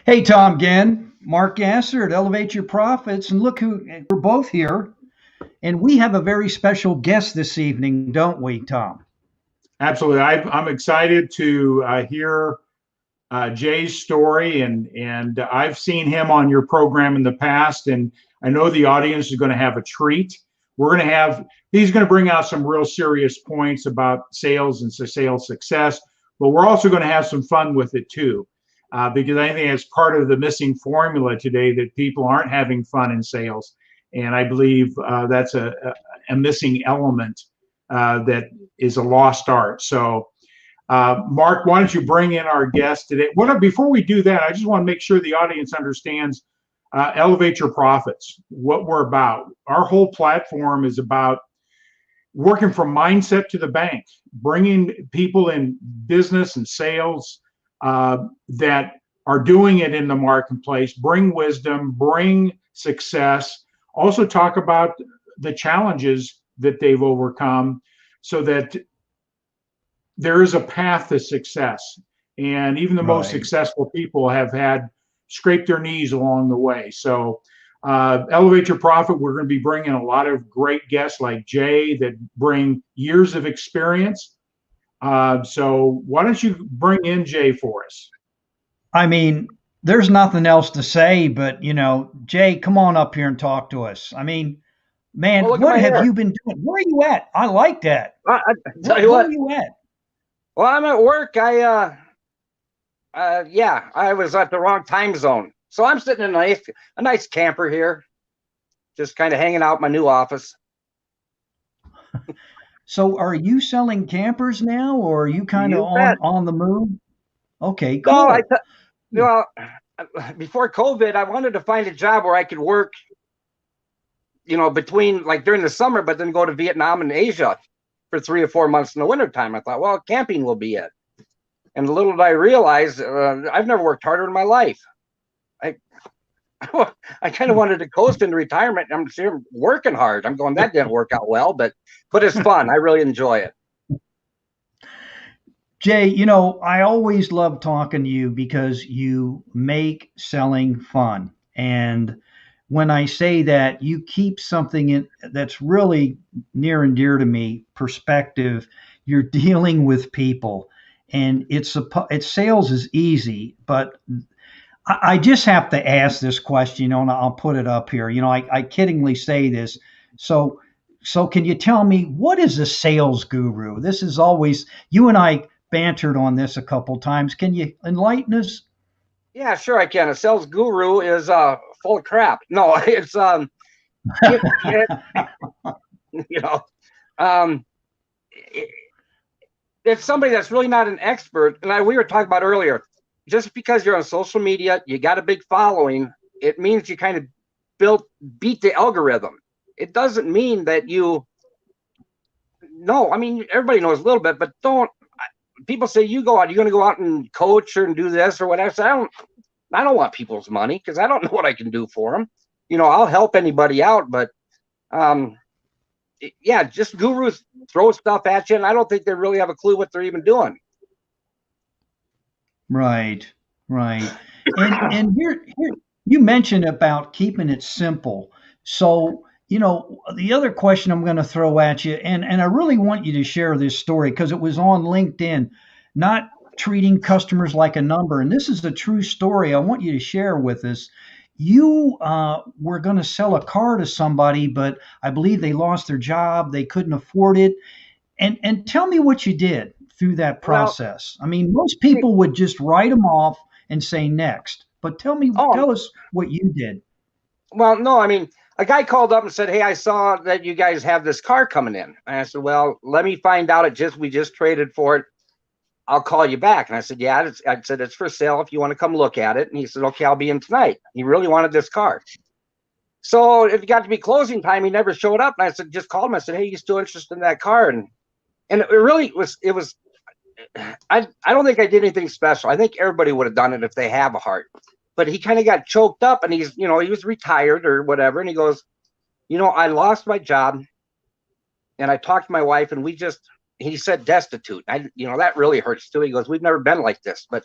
Hey, Tom Gann, Mark Gasser at Elevate Your Profits, and look who we're both here, and we have a very special guest this evening, don't we, Tom? Absolutely. I'm excited to hear Jay's story, and I've seen him on your program in the past, and I know the audience is going to have a treat. He's going to bring out some real serious points about sales and sales success, but we're also going to have some fun with it too, because I think it's part of the missing formula today that people aren't having fun in sales, and I believe that's a missing element that is a lost art. So, Mark, why don't you bring in our guest today? Before we do that, I just want to make sure the audience understands Elevate Your Profits, what we're about. Our whole platform is about working from mindset to the bank, bringing people in business and sales that are doing it in the marketplace, bring wisdom, bring success, also talk about the challenges that they've overcome so that there is a path to success. And even the most Right. successful people have had scraped their knees along the way. So, Elevate Your Profit, we're going to be bringing a lot of great guests like Jay that bring years of experience. So, why don't you bring in Jay for us? I mean, there's nothing else to say, but Jay, come on up here and talk to us. I mean, Well, man, look at what my have hair. you been doing? Where are you at? I like that. I tell Where, you where are what. you at? Well, I'm at work. Yeah, I was at the wrong time zone, so I'm sitting in a nice camper here, just kind of hanging out in my new office. So, are you selling campers now, or are you kind of You on bet. on the move? Okay, No, cool. well, before COVID, I wanted to find a job where I could work, between like during the summer, but then go to Vietnam and Asia for 3 or 4 months in the wintertime. I thought, well, camping will be it. And little did I realize, I've never worked harder in my life. I I kind of wanted to coast into retirement. I'm sure working hard. I'm going, that didn't work out well, but it's fun. I really enjoy it. Jay, I always love talking to you because you make selling fun. And when I say that, you keep something that's really near and dear to me, perspective. You're dealing with people, and it's sales is easy, but I just have to ask this question, and I'll put it up here. I kiddingly say this. So, so can you tell me what is a sales guru? This is always you and I bantered on this a couple times. Can you enlighten us? Yeah, sure I can. A sales guru is full of crap. No, it's it, you know, um, it, it's somebody that's really not an expert. And we were talking about earlier, just because you're on social media, you got a big following, it means you kind of built beat the algorithm. It doesn't mean that you no, I mean everybody knows a little bit, but don't people say you go out, you're going to go out and coach or and do this or whatever. So I don't want people's money because I don't know what I can do for them. I'll help anybody out, but um, yeah, just gurus throw stuff at you, and I don't think they really have a clue what they're even doing. Right, right. And here you mentioned about keeping it simple. So, the other question I'm going to throw at you, and I really want you to share this story because it was on LinkedIn, not treating customers like a number. And this is a true story I want you to share with us. You were going to sell a car to somebody, but I believe they lost their job, they couldn't afford it, and tell me what you did through that Well, process. I mean, most people would just write them off and say next, but oh tell us what you did. well, no, I mean a guy called up and said, "Hey, I saw that you guys have this car coming in." And I said, "Well, let me find out. We just traded for it. I'll call you back." And I said, "Yeah." I said, "It's for sale if you want to come look at it." And he said, "Okay, I'll be in tonight." He really wanted this car. So it got to be closing time. He never showed up. And I said, just called him. I said, "Hey, you still interested in that car?" And it really was. I don't think I did anything special. I think everybody would have done it if they have a heart. But he kind of got choked up, and he was retired or whatever. And he goes, "I lost my job, and I talked to my wife, and he said destitute. That really hurts too." He goes, "We've never been like this, but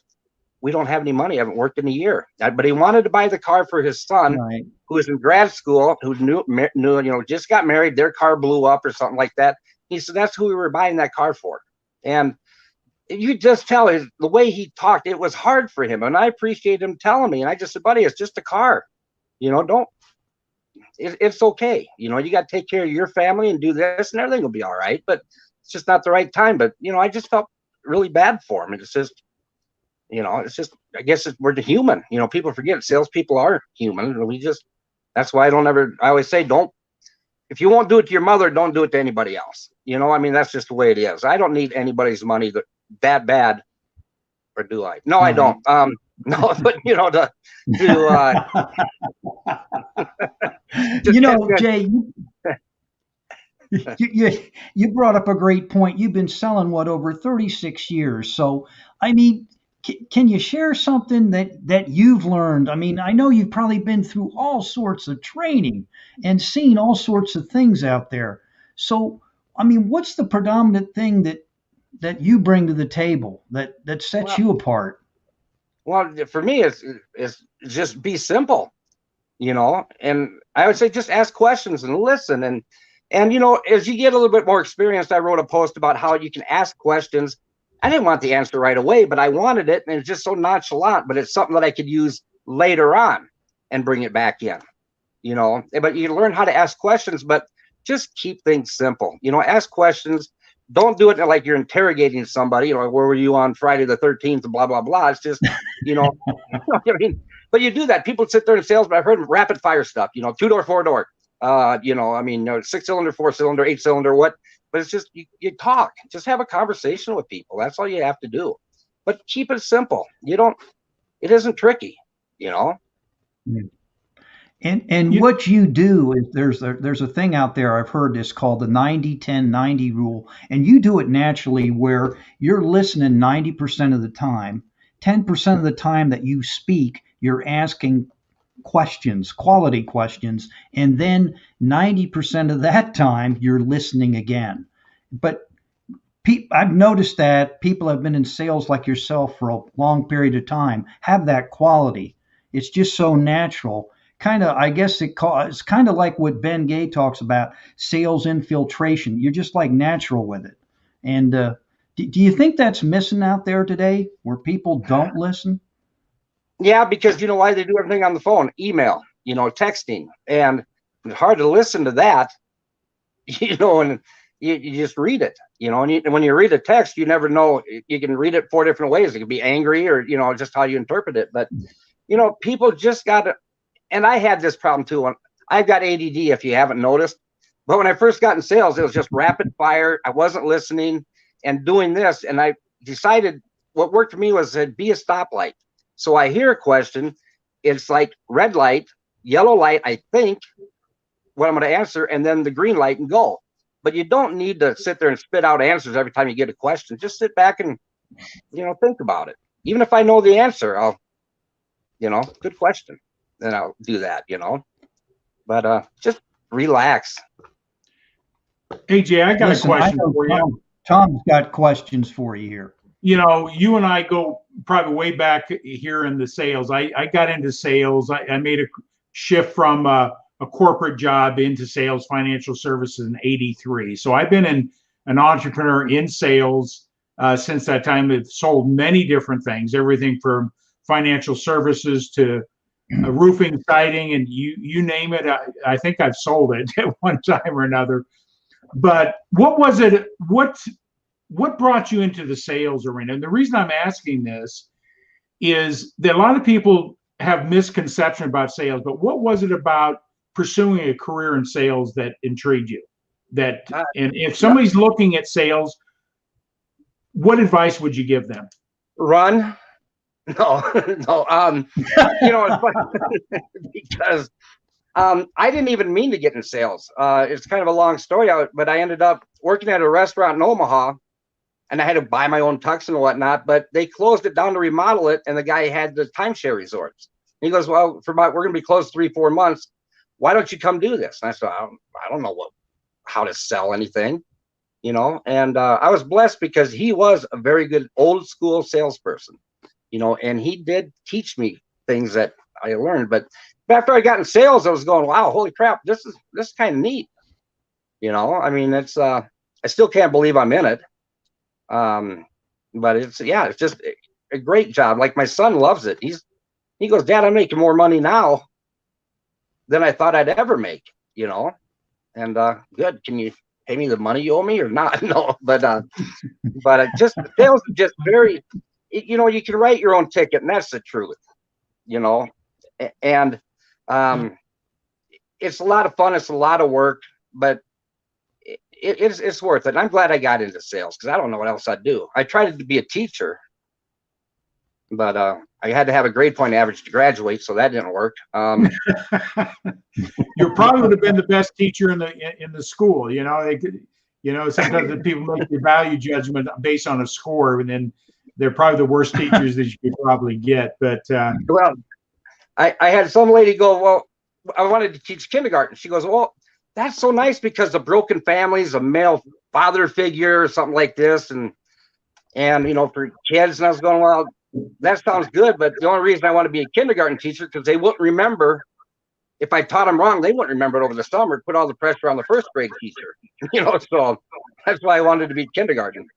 we don't have any money. I haven't worked in a year. But he wanted to buy the car for his son, Right. who was in grad school, who knew, just got married. Their car blew up or something like that. He said that's who we were buying that car for. And you just tell the way he talked, it was hard for him. And I appreciate him telling me. And I just said, buddy, it's just a car. It's okay. You got to take care of your family and do this and everything will be all right. But it's just not the right time. But, I just felt really bad for him. And it's just, I guess we're the human. People forget salespeople are human. And that's why I always say, if you won't do it to your mother, don't do it to anybody else. That's just the way it is. I don't need anybody's money that bad, or do I? No, I don't. No, but Jay, you brought up a great point. You've been selling over 36 years. So, I mean, can you share something that you've learned? I mean, I know you've probably been through all sorts of training and seen all sorts of things out there. So, I mean, what's the predominant thing that you bring to the table that sets you apart? Well, for me, it's just be simple, and I would say just ask questions and listen. And as you get a little bit more experienced, I wrote a post about how you can ask questions. I didn't want the answer right away, but I wanted it. And it's just so nonchalant, but it's something that I could use later on and bring it back in, but you learn how to ask questions, but just keep things simple, ask questions. Don't do it like you're interrogating somebody, where were you on Friday the 13th, blah, blah, blah. It's just, but you do that. People sit there in sales, but I've heard rapid fire stuff, 2-door, 4-door, 6-cylinder, 4-cylinder, 8-cylinder, what, but it's just, you talk, just have a conversation with people. That's all you have to do, but keep it simple. It isn't tricky, And what you do is there's a thing out there I've heard this called the 90-10-90 rule, and you do it naturally where you're listening 90% of the time, 10% of the time that you speak, you're asking questions, quality questions, and then 90% of that time you're listening again. But I've noticed that people have been in sales like yourself for a long period of time have that quality. It's just so natural. I guess it's kind of like what Ben Gay talks about, sales infiltration. You're just like natural with it. And do you think that's missing out there today, where people don't listen? Yeah, because why they do everything on the phone, email, texting, and it's hard to listen to that, and you just read it, and when you read a text, you never know. You can read it 4 different ways. It can be angry or, just how you interpret it. But, people just got to. And I had this problem too. I've got ADD, if you haven't noticed. But when I first got in sales, it was just rapid fire. I wasn't listening and doing this. And I decided what worked for me was to be a stoplight. So I hear a question. It's like red light, yellow light, I think, what I'm going to answer, and then the green light and go. But you don't need to sit there and spit out answers every time you get a question. Just sit back and, think about it. Even if I know the answer, I'll, good question. Then I'll do that, but just relax. Hey, Jay, I got a question for you. Tom's got questions for you here. You and I go probably way back here in the sales. I got into sales. I made a shift from a corporate job into sales, financial services in '83. So I've been an entrepreneur in sales since that time. I've sold many different things, everything from financial services to roofing, siding, and you name it. I think I've sold it at one time or another. But what was it? What brought you into the sales arena? And the reason I'm asking this is that a lot of people have misconception about sales. But what was it about pursuing a career in sales that intrigued you? And if somebody's looking at sales, what advice would you give them? Run. No. It's funny because I didn't even mean to get in sales. It's kind of a long story, but I ended up working at a restaurant in Omaha, and I had to buy my own tux and whatnot. But they closed it down to remodel it, and the guy had the timeshare resorts. And he goes, "Well, we're going to be closed 3-4 months. Why don't you come do this?" And I said, "I don't know how to sell anything." And I was blessed because he was a very good old school salesperson. you know, and he did teach me things that I learned. But after I got in sales, I was going, wow, holy crap, this is kind of neat. You know, I mean, it's I still can't believe I'm in it. But it's just a great job. Like my son loves it. He goes, Dad, I'm making more money now than I thought I'd ever make, you know. And good. Can you pay me the money you owe me or not? No, but just sales is just very, you know, you can write your own ticket, and that's the truth, you know. And it's a lot of fun. It's a lot of work, but it's worth it. And I'm glad I got into sales because I don't know what else I'd do. I tried to be a teacher, but I had to have a grade point average to graduate, so that didn't work. You probably would have been the best teacher in the school. You know, sometimes the people make the value judgment based on a score, and then they're probably the worst teachers that you could probably get. But well, I had some lady go, well, I wanted to teach kindergarten. She goes, well, that's so nice because the broken families, a male father figure or something like this, and you know, for kids. And I was going, well, that sounds good, but the only reason I want to be a kindergarten teacher because they wouldn't remember if I taught them wrong. They wouldn't remember it over the summer. Put all the pressure on the first grade teacher, you know. So that's why I wanted to be kindergarten.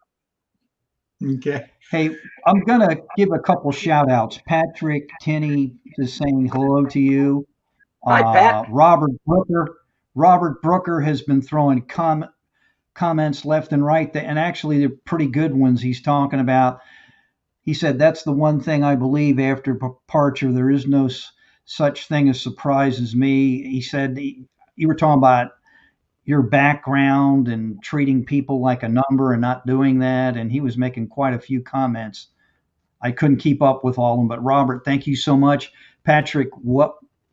Okay. Hey, I'm going to give a couple shout outs. Patrick Tinney is saying hello to you. Hi, Pat. Robert Brooker has been throwing comments left and right, and actually they're pretty good ones. He's talking about, he said, that's the one thing I believe after departure. There is no such thing as surprises me. He said, you were talking about your background and treating people like a number and not doing that. And he was making quite a few comments. I couldn't keep up with all of them, but Robert, thank you so much. Patrick,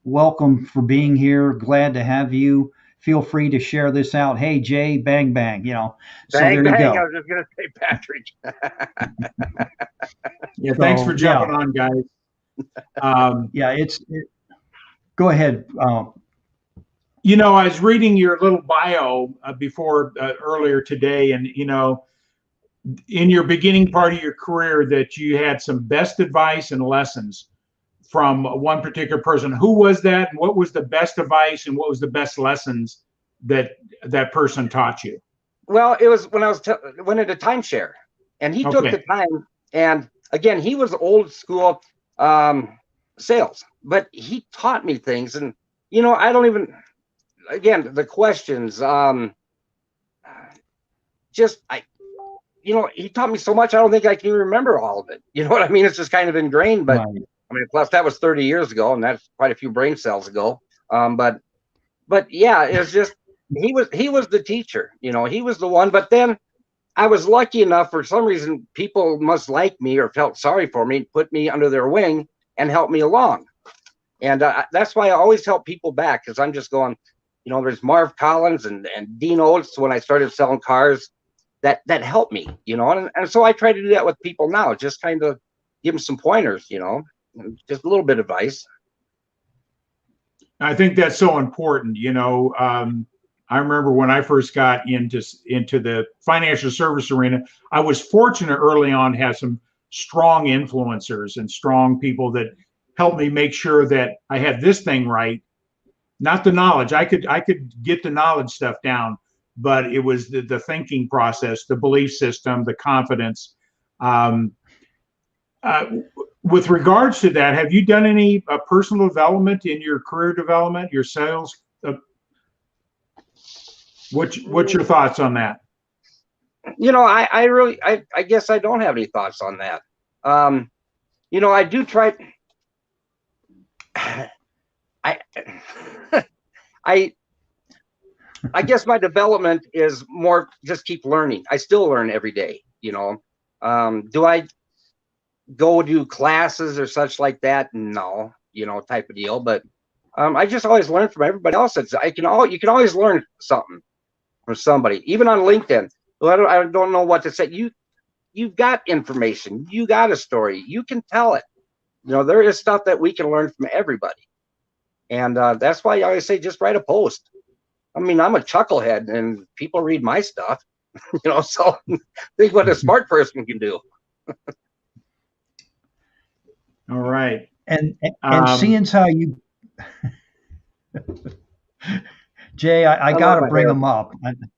welcome for being here. Glad to have you. Feel free to share this out. Hey, Jay, bang, bang, you know. So bang, there bang. you go. I was just going to say Patrick. Yeah, thanks for jumping on, guys. Go ahead. You know, I was reading your little bio before earlier today, and you know, in your beginning part of your career, that you had some best advice and lessons from one particular person. Who was that? And what was the best advice and what was the best lessons that that person taught you? Well, it was when I went into timeshare, and he took the time. And again, he was old school sales, but he taught me things. And you know, I don't even. Again, the questions. You know, he taught me so much. I don't think I can even remember all of it. You know what I mean? It's just kind of ingrained. But right. I mean, plus that was 30 years ago, and that's quite a few brain cells ago. But yeah, it was just he was the teacher. You know, he was the one. But then I was lucky enough, for some reason, people must like me or felt sorry for me, put me under their wing and helped me along. And that's why I always help people back, because I'm just going. You know, there's Marv Collins and Dean Oates when I started selling cars that helped me, you know, and so I try to do that with people now, just kind of give them some pointers, you know, just a little bit of advice. I think that's so important. You know, I remember when I first got into the financial service arena, I was fortunate early on to have some strong influencers and strong people that helped me make sure that I had this thing right. Not the knowledge. I could get the knowledge stuff down, but it was the thinking process, the belief system, the confidence. With regards to that, have you done any personal development in your career development, your sales? What's your thoughts on that? You know, I guess I don't have any thoughts on that. You know, I do try. I guess my development is more just keep learning. I still learn every day, you know. Do I go do classes or such like that? No, you know, type of deal. But I just always learn from everybody else. You can always learn something from somebody, even on LinkedIn. Well, I don't know what to say. You've got information. You got a story. You can tell it. You know, there is stuff that we can learn from everybody. And that's why I always say, just write a post. I mean, I'm a chucklehead and people read my stuff, you know, so think what a smart person can do. All right. And Um, seeing how you, Jay, I I got love to my bring hair. him up.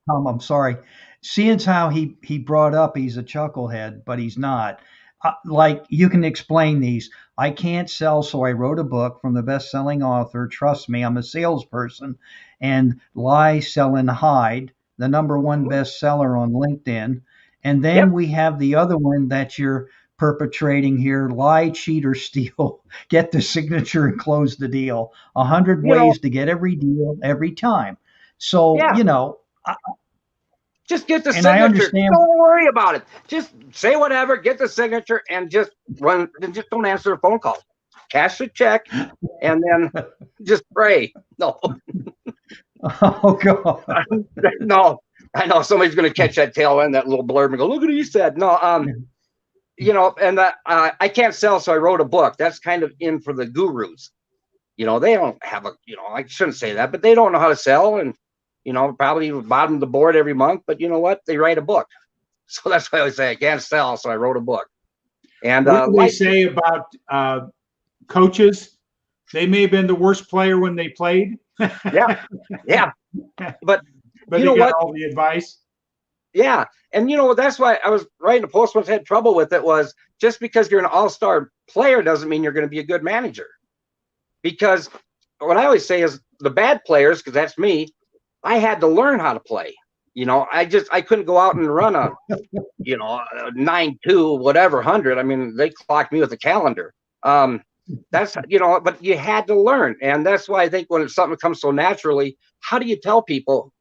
Tom, I'm sorry. Seeing how he brought up he's a chucklehead, but he's not. Like you can explain these. I can't sell, so I wrote a book from the best-selling author. Trust me, I'm a salesperson. And Lie, Sell, and Hide, the number one Mhm. bestseller on LinkedIn. And Yep. then we have the other one that you're perpetrating here: Lie, Cheat, or Steal. Get the signature and close the deal. 100 You know, ways to get every deal every time. So, yeah. Just get the and I signature. understand. Don't worry about it. Just say whatever, get the signature, and just run. And just don't answer the phone calls. Cash the check, and then just pray. No, Oh, God. no. I know somebody's going to catch that tail end, that little blurb, and go, "Look at what you said." No, and I can't sell, so I wrote a book. That's kind of in for the gurus. They don't have I shouldn't say that, but they don't know how to sell, and probably bottom of the board every month. But you know what? They write a book. So that's why I always say I can't sell, so I wrote a book. And what do they light, say about coaches? They may have been the worst player when they played, yeah, yeah. But but you they know got what? all the advice. Yeah, and that's why I was writing a post once. I had trouble with it. Was just because you're an all-star player doesn't mean you're going to be a good manager. Because what I always say is the bad players, because that's me. I had to learn how to play. I couldn't go out and run a 9-2 whatever 100. I mean, they clocked me with a calendar. That's but you had to learn, and that's why I think when it's something that comes so naturally, how do you tell people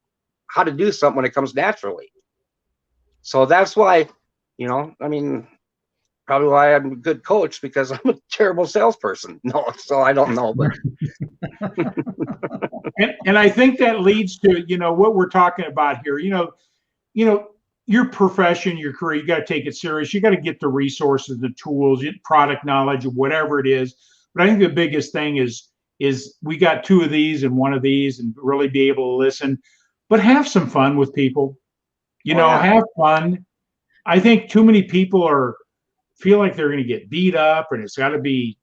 how to do something when it comes naturally? So that's why, I mean, probably why I'm a good coach, because I'm a terrible salesperson. No, so I don't know, but And I think that leads to what we're talking about here. Your profession, your career, you got to take it serious. You got to get the resources, the tools, product knowledge, whatever it is. But I think the biggest thing is we got two of these and one of these, and really be able to listen, but have some fun with people. oh yeah, Have fun. I think too many people feel like they're going to get beat up, and it's got to be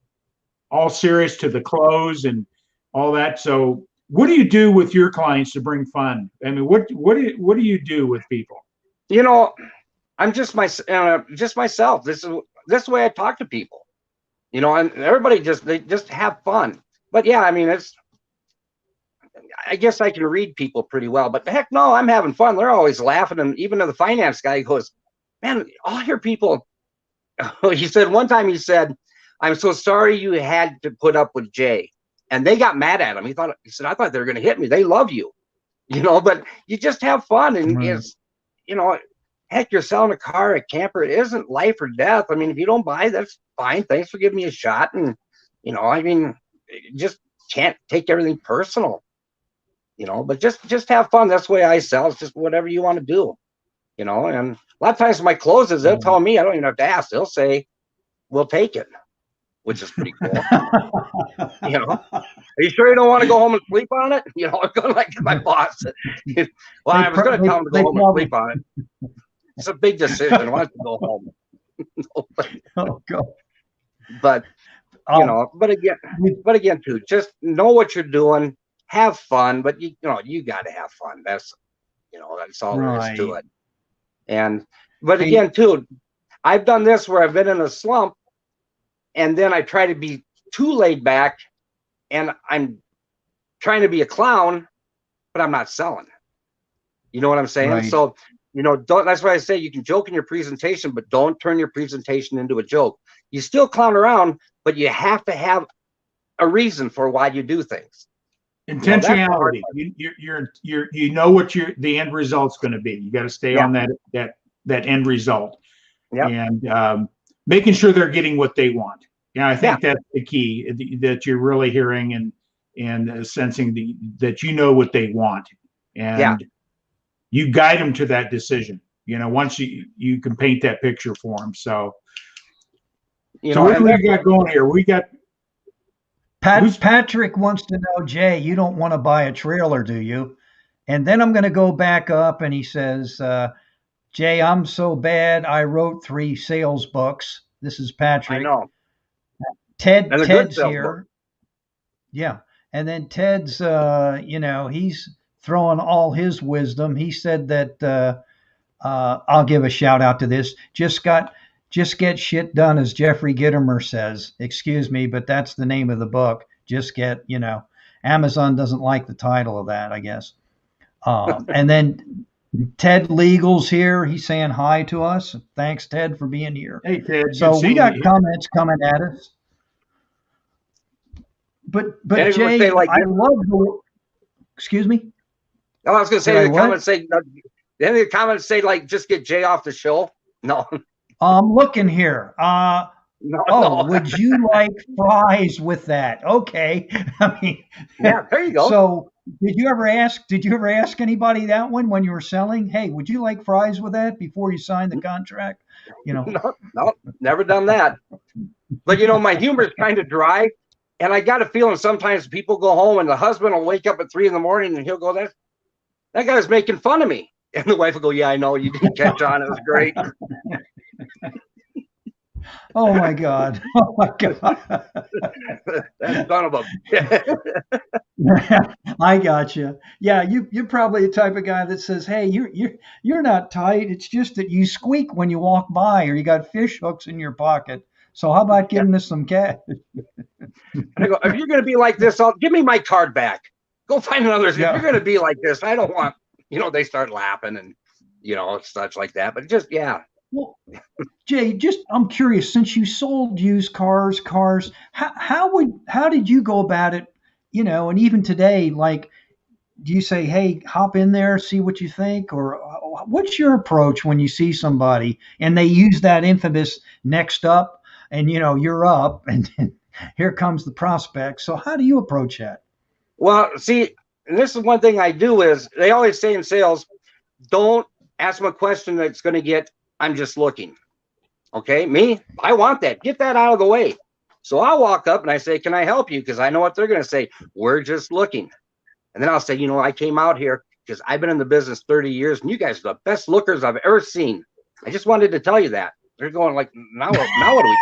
all serious to the close and all that. So, what do you do with your clients to bring fun? I mean, what do you do with people? you know, I'm just myself. This way I talk to people. And everybody they just have fun. But yeah, I mean, I guess I can read people pretty well, but heck no, I'm having fun. They're always laughing. And even the finance guy goes, man, I'll hear people. He said one time, he said, I'm so sorry you had to put up with Jay. And they got mad at him. He said, I thought they were going to hit me. They love you, but you just have fun. And Right. you know, heck, you're selling a car, a camper. It isn't life or death. I mean, if you don't buy, that's fine. Thanks for giving me a shot. And, I mean, just can't take everything personal. But just have fun. That's the way I sell. It's just whatever you want to do, and a lot of times my closes, they'll tell me, I don't even have to ask. They'll say, we'll take it, which is pretty cool. Are you sure you don't want to go home and sleep on it? I'm going like my boss. Well, I was going to tell him to go home and sleep on it. It's a big decision. Why don't you go home? Oh, God. But Um, but again, too, just know what you're doing, have fun, but you got to have fun. That's all there is to right. it. But Hey, again, too, I've done this where I've been in a slump, and then I try to be too laid back, and I'm trying to be a clown, but I'm not selling. You know what I'm saying? right. So, don't. That's why I say you can joke in your presentation, but don't turn your presentation into a joke. You still clown around, but you have to have a reason for why you do things. That's the hard Intentionality. part. You know what the end result's going to be. You got to stay Yeah. on that end result, Yep. and making sure they're getting what they want. Yeah, I Yeah. think that's the key, that you're really hearing and sensing that you know what they want, Yeah. and you guide them to that decision. Once you can paint that picture for them. So what do And we that's got going here? We got who's Patrick wants to know, Jay, you don't want to buy a trailer, do you? And then I'm going to go back up, and he says, Jay, I'm so bad. I wrote 3 sales books. This is I Patrick. know. And a good Ted's sales book. here. Yeah. And then Ted's, he's throwing all his wisdom. He said that, I'll give a shout out to this. Just get shit done, as Jeffrey Gitomer says. Excuse me, but that's the name of the book. Just get, Amazon doesn't like the title of that, I guess. And then Ted Legal's here. He's saying hi to us. Thanks, Ted, for being here. Hey, Ted, good So we seeing got you. comments coming at us. But And it would say Jay, like, I love the. Excuse me. oh, I was going to Did say I the what? comments say, then the comments say like, just get Jay off the show. No, I'm looking here. no, Oh, no. would you like fries with that? Okay. I mean, Yeah, there you go. so did you ever ask anybody that one when you were selling? Hey, would you like fries with that before you sign the contract? You know. No, no, never done that. But my humor is kind of dry, and I got a feeling sometimes people go home and the husband will wake up at 3 a.m. and he'll go, that guy's making fun of me, and the wife will go, yeah, I know, you didn't catch on, it was great. Oh my God. Oh my God. That son of a I got you. Yeah, you're probably the type of guy that says, "Hey, you're not tight. It's just that you squeak when you walk by, or you got fish hooks in your pocket. So how about yeah. giving us some cash?" And I go, if you're going to be like this, give me my card back. Go find another. If you're Yeah. going to be like this, I don't want. They start laughing and such like that. But just Well, Jay, I'm curious. Since you sold used cars, how did you go about it? And even today, like, do you say, "Hey, hop in there, see what you think," or what's your approach when you see somebody and they use that infamous "next up," and you're up, and here comes the prospect. So how do you approach that? Well, see, and this is one thing I do is they always say in sales, don't ask them a question that's going to get, I'm just looking. Okay, me, I want that. Get that out of the way. So I'll walk up and I say, can I help you? Because I know what they're going to say. We're just looking. And then I'll say, I came out here because I've been in the business 30 years and you guys are the best lookers I've ever seen. I just wanted to tell you that. They're going like, now what do we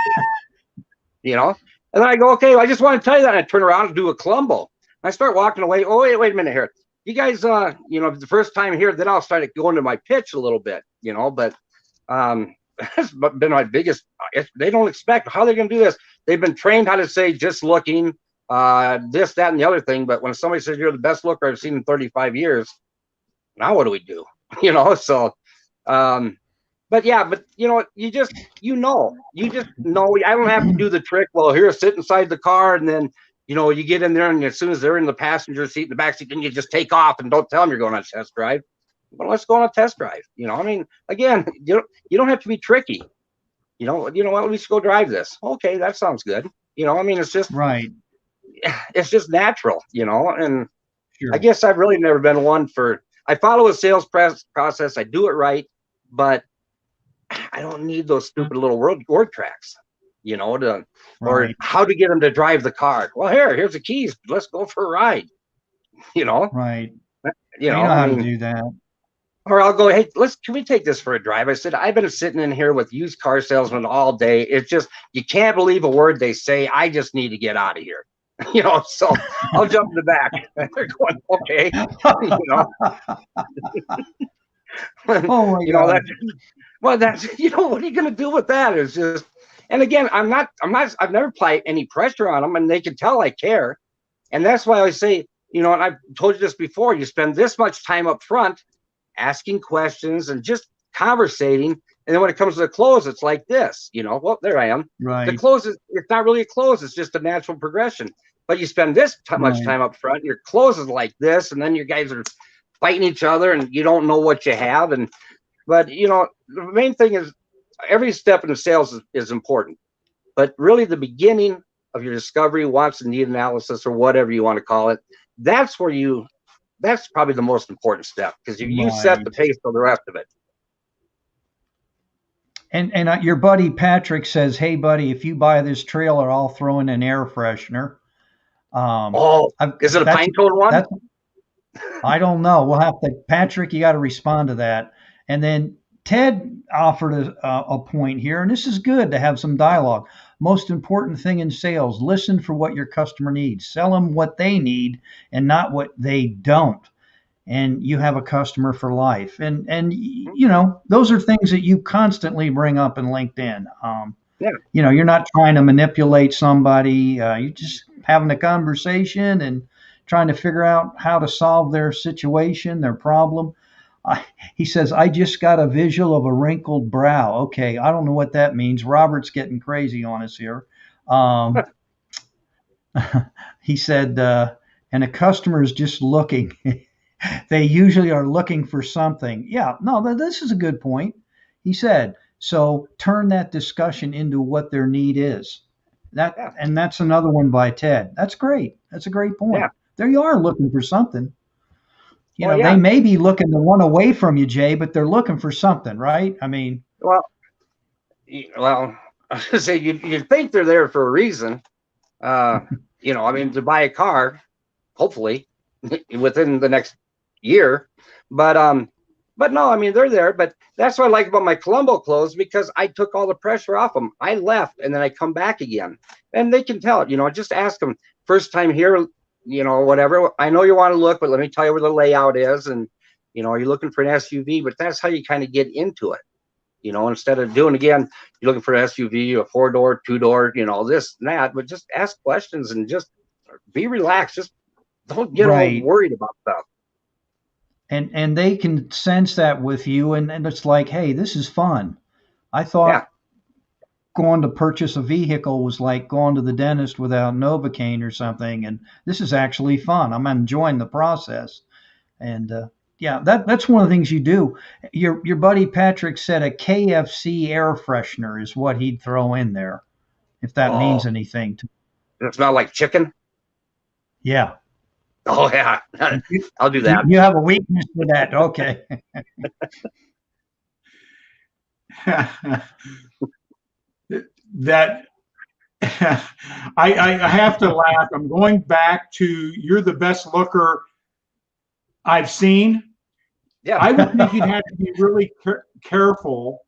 do? And then I go, okay, well, I just want to tell you that. And I turn around and do a Columbo. I start walking away. Oh, wait a minute here. You guys, the first time here, then I'll start going to my pitch a little bit, but that's been my biggest. They don't expect how they're going to do this. They've been trained how to say just looking, this, that, and the other thing. But when somebody says you're the best looker I've seen in 35 years, now what do we do? So, but yeah, but you just know. I don't have to do the trick. Well, here, sit inside the car, and then you get in there, and as soon as they're in the passenger seat, in the back seat, then you just take off and don't tell them you're going on a test drive. Well, let's go on a test drive. Again, you don't have to be tricky. What? We should go drive this. Okay, that sounds good. It's just Right. it's just natural. And I Sure. guess I've really never been one for. I follow a sales process. I do it right, but I don't need those stupid little word tracks. Or Right. how to get them to drive the car. Well, here's the keys. Let's go for a ride. You know, Right. you You know. know I how to mean, do that. or I'll go, hey, can we take this for a drive? I said, I've been sitting in here with used car salesmen all day. It's just, you can't believe a word they say. I just need to get out of here. So I'll jump in the back. They're going, okay. Oh my That, God. well, that's, what are you going to do with that? It's just, and again, I've never applied any pressure on them, and they can tell I care. And that's why I say, and I've told you this before, you spend this much time up front asking questions and just conversating. And then when it comes to the close, it's like this, well, there I am. The Right. close it's not really a close. It's just a natural progression. But you spend this much Right. time up front, your close is like this. And then you guys are fighting each other and you don't know what you have. But the main thing is every step in the sales is important. But really the beginning of your discovery, wants and need analysis, or whatever you want to call it, that's probably the most important step, because you set the Right. pace for the rest of it. And your buddy Patrick says, "Hey, buddy, if you buy this trailer, I'll throw in an air freshener." Oh, I've, is it a that's pine cone one? that's I don't know. We'll have to, Patrick. You got to respond to that. And then Ted offered a point here, and this is good to have some dialogue. Most important thing in sales: listen for what your customer needs. Sell them what they need and not what they don't. And you have a customer for life. And you know, those are things that you constantly bring up in LinkedIn. Yeah. You know, you're not trying to manipulate somebody. You're just having a conversation and trying to figure out how to solve their situation, their problem. He says, I just got a visual of a wrinkled brow. Okay, I don't know what that means. Robert's getting crazy on us here. Um, he said, and a customer is just looking. They usually are looking for something. Yeah, no, this is a good point. He said, so turn that discussion into what their need is. That Yeah. and that's another one by Ted. That's great. That's a great point. Yeah. There you are looking for something. You Well, know, they yeah. may be looking to run away from you, Jay, but they're looking for something, right? I mean, Well, well, I was gonna say you think they're there for a reason. Uh, you know, I mean, to buy a car, hopefully within the next year. But no, I mean they're there. But that's what I like about my Colombo clothes, because I took all the pressure off them. I left and then I come back again, and they can tell it. You know, just ask them first time here. You know, whatever. I know you want to look, but let me tell you where the layout is, and you know, are you looking for an SUV? But that's how you kind of get into it. You know, instead of doing again, you're looking for an SUV, a 4-door, 2-door, you know, this and that. But just ask questions and just be relaxed. Just don't get all right. worried about stuff. And they can sense that with you, and it's like, hey, this is fun. I Yeah. thought going to purchase a vehicle was like going to the dentist without Novocaine or something, and this is actually fun. I'm enjoying the process. And yeah, that's one of the things you do. Your buddy Patrick said a KFC air freshener is what he'd throw in there, if that means Oh, anything. does it smell like chicken? Yeah, Oh yeah, you, I'll do that. you have a weakness for that. Okay. That I have to laugh. I'm going back to you're the best looker I've seen. Yeah. I would think you'd have to be really careful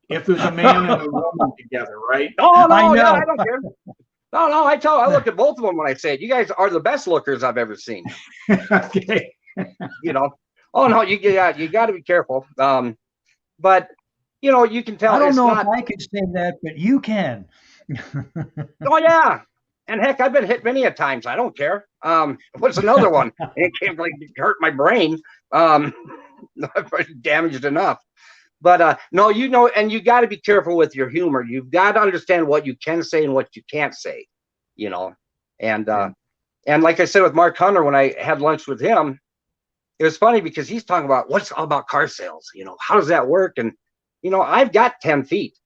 if there's a man and a woman together, right? Oh I no, yeah, know. I don't care. No, no, I look at both of them when I say it. You guys are the best lookers I've ever seen. Okay. You know. Oh no, you got to be careful. But you know, you can tell I don't it's know if not. I could say that, but you can. Oh yeah, and heck, I've been hit many a times. I don't care. What's another one? It can't like hurt my brain. Um, damaged enough. But no, you know, and you got to be careful with your humor. You've got to understand what you can say and what you can't say. You know, and and like I said with Mark Hunter, when I had lunch with him, it was funny because he's talking about what's all about car sales. You know, how does that work? And you know, I've got 10 feet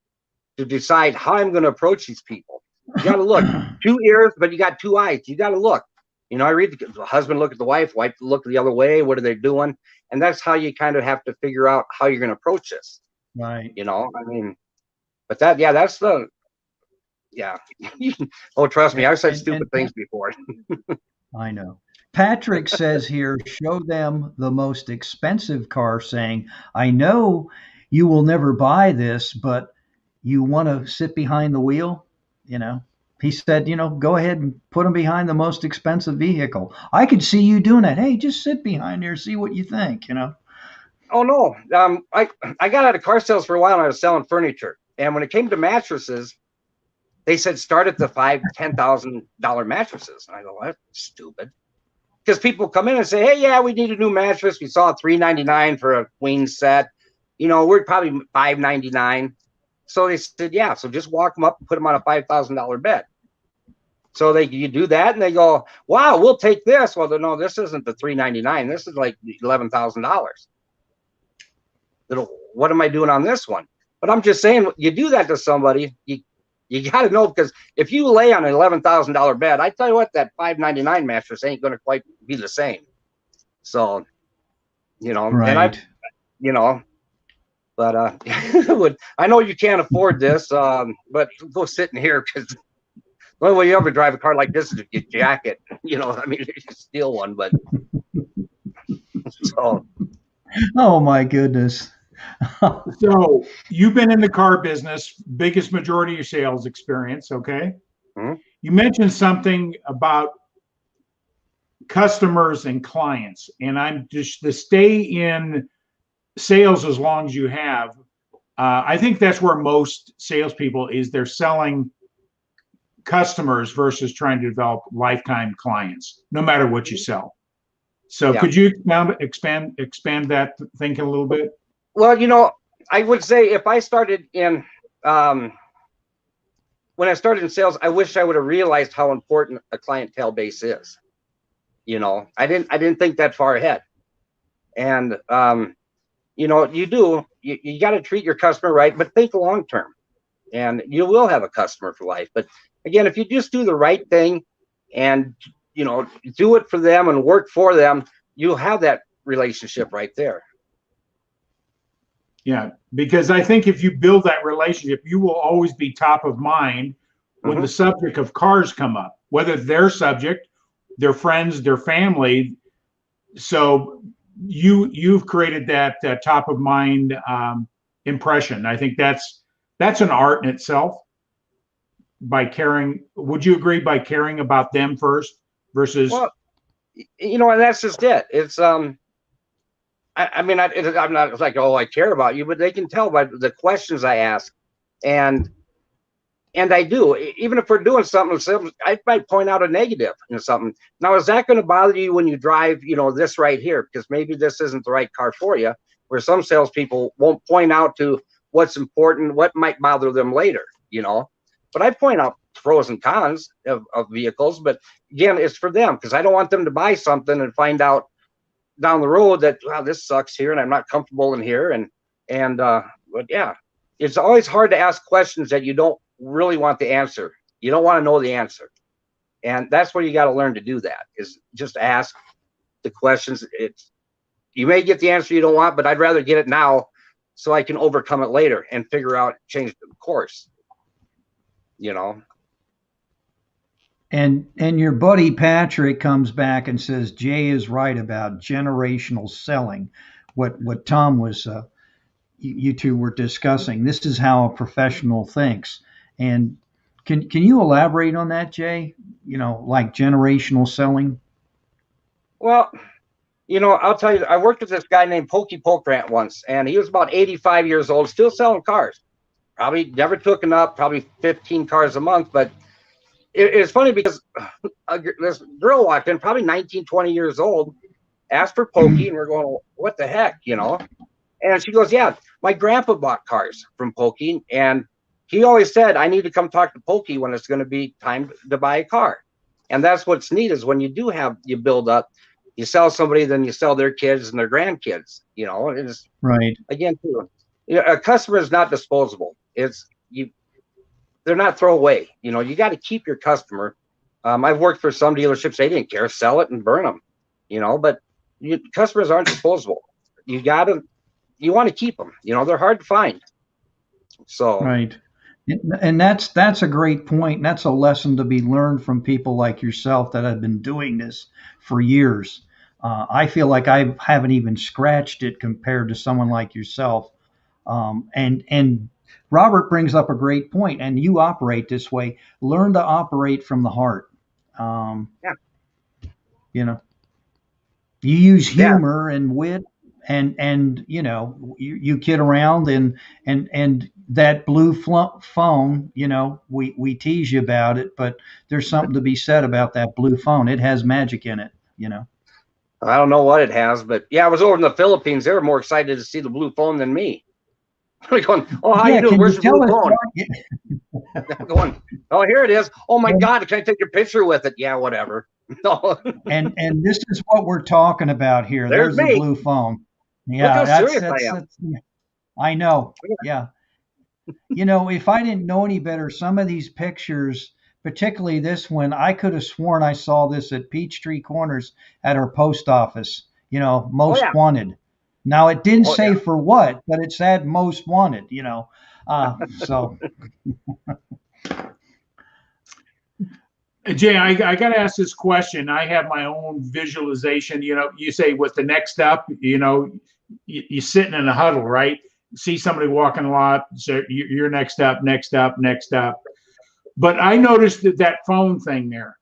to decide how I'm going to approach these people. You got to look, 2 ears, but you got 2 eyes. You got to look. You know, I read the husband look at the wife look the other way. What are they doing? And that's how you kind of have to figure out how you're going to approach this. Right. You know, I mean, but that, yeah, that's the, yeah. Oh, trust me, I've said stupid things before. I know. Patrick says here, show them the most expensive car, saying, I know you will never buy this, but you want to sit behind the wheel. You know, he said, you know, go ahead and put them behind the most expensive vehicle. I could see you doing that. Hey, just sit behind there, see what you think, you know. Oh no, I got out of car sales for a while and I was selling furniture. And when it came to mattresses, they said start at the $5,000-$10,000 mattresses. And I go, that's stupid. Because people come in and say, hey, yeah, we need a new mattress. We saw $399 for a queen set. You know, we're probably $599. So they said, yeah. So just walk them up and put them on a $5,000 bed. So you do that and they go, wow, we'll take this. Well, no, this isn't the $399. This is like $11,000. What am I doing on this one? But I'm just saying, you do that to somebody, you got to know, because if you lay on an $11,000 bed, I tell you what, that $599 mattress ain't going to quite be the same. So, you know, Right. and you know, but I know you can't afford this, but go sit in here, because the only way you ever drive a car like this is to get jacket. You know, I mean, you can steal one, but so. Oh my goodness. So you've been in the car business, biggest majority of your sales experience, okay? Mhm. You mentioned something about customers and clients, and I'm just to stay in sales as long as you have. I think that's where most salespeople is. They're selling customers versus trying to develop lifetime clients, no matter what you sell. So Yeah. could you expand that thinking a little bit? Well, I would say if I started um, when I started in sales, I wish I would have realized how important a clientele base is. I didn't think that far ahead. And you got to treat your customer right, but think long term, and you will have a customer for life. But again, if you just do the right thing and do it for them and work for them, you'll have that relationship right there. Yeah, because I think if you build that relationship, you will always be top of mind when the Mhm. subject of cars come up, whether their subject, their friends, their family. So you've created that top of mind impression. I think that's an art in itself. By caring, would you agree, by caring about them first versus? Well, and that's just it. It's I mean, I'm not like, oh, I care about you, but they can tell by the questions I ask, and I do. Even if we're doing something, I might point out a negative in something. Now, is that going to bother you when you drive, this right here? Because maybe this isn't the right car for you. Where some salespeople won't point out to what's important, what might bother them later. But I point out pros and cons of vehicles. But again, it's for them, because I don't want them to buy something and find out down the road that, wow, this sucks here and I'm not comfortable in here. But yeah, it's always hard to ask questions that you don't really want the answer. You don't want to know the answer. And that's where you got to learn to do that, is just ask the questions. You may get the answer you don't want, but I'd rather get it now so I can overcome it later and figure out, change the course, And your buddy Patrick comes back and says Jay is right about generational selling. What Tom was you two were discussing. This is how a professional thinks. And can you elaborate on that, Jay? Like generational selling. Well, I'll tell you, I worked with this guy named Pokey Pokrant once, and he was about 85 years old, still selling cars. Probably never took enough, probably 15 cars a month. But it's funny because this girl walked in, probably 19, 20 years old, asked for Pokey, and we're going, what the heck, And she goes, yeah, my grandpa bought cars from Pokey, and he always said, I need to come talk to Pokey when it's going to be time to buy a car. And that's what's neat, is when you build up, you sell somebody, then you sell their kids and their grandkids, it's, Right. again, too, a customer is not disposable. They're not throwaway. You got to keep your customer. I've worked for some dealerships, they didn't care, sell it and burn them, but customers aren't disposable. You want to keep them. They're hard to find. So Right. And that's a great point. And that's a lesson to be learned from people like yourself that have been doing this for years. I feel like I haven't even scratched it compared to someone like yourself. And Robert brings up a great point, and you operate this way. Learn to operate from the heart. Um, yeah, you know, you use yeah. humor and wit, and you kid around, and that blue phone. We tease you about it, but there's something to be said about that blue phone. It has magic in it. I don't know what it has, but yeah, I was over in the Philippines. They were more excited to see the blue phone than me. They're going, oh, how you Yeah, doing? can Where's you your tell blue us phone? why? I'm going, oh, here it is. Oh my God, can I take your picture with it? Yeah, whatever. No, And this is what we're talking about here. there's There's the me. blue phone. Look Yeah, how that's serious I that's, am. that's I know. Yeah. If I didn't know any better, some of these pictures, particularly this one, I could have sworn I saw this at Peachtree Corners at our post office. Oh Most yeah. wanted. Now it didn't Oh yeah. say for what, but it said most wanted. So Jay, I got to ask this question. I have my own visualization. You say what's the next step? You sitting in a huddle, right? see somebody walking a lot, so you're next up, next up, next up. But I noticed that phone thing there.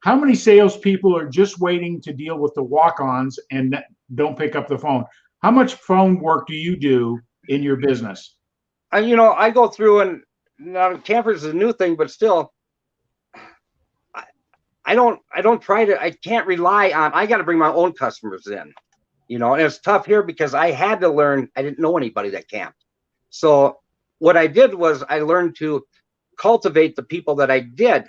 How many salespeople are just waiting to deal with the walk-ons and don't pick up the phone? How much phone work do you do in your business? I go through, and now campers is a new thing, but still, I don't try to. I can't rely on. I got to bring my own customers in, and it's tough here because I had to learn. I didn't know anybody that camped, so what I did was I learned to cultivate the people that I did.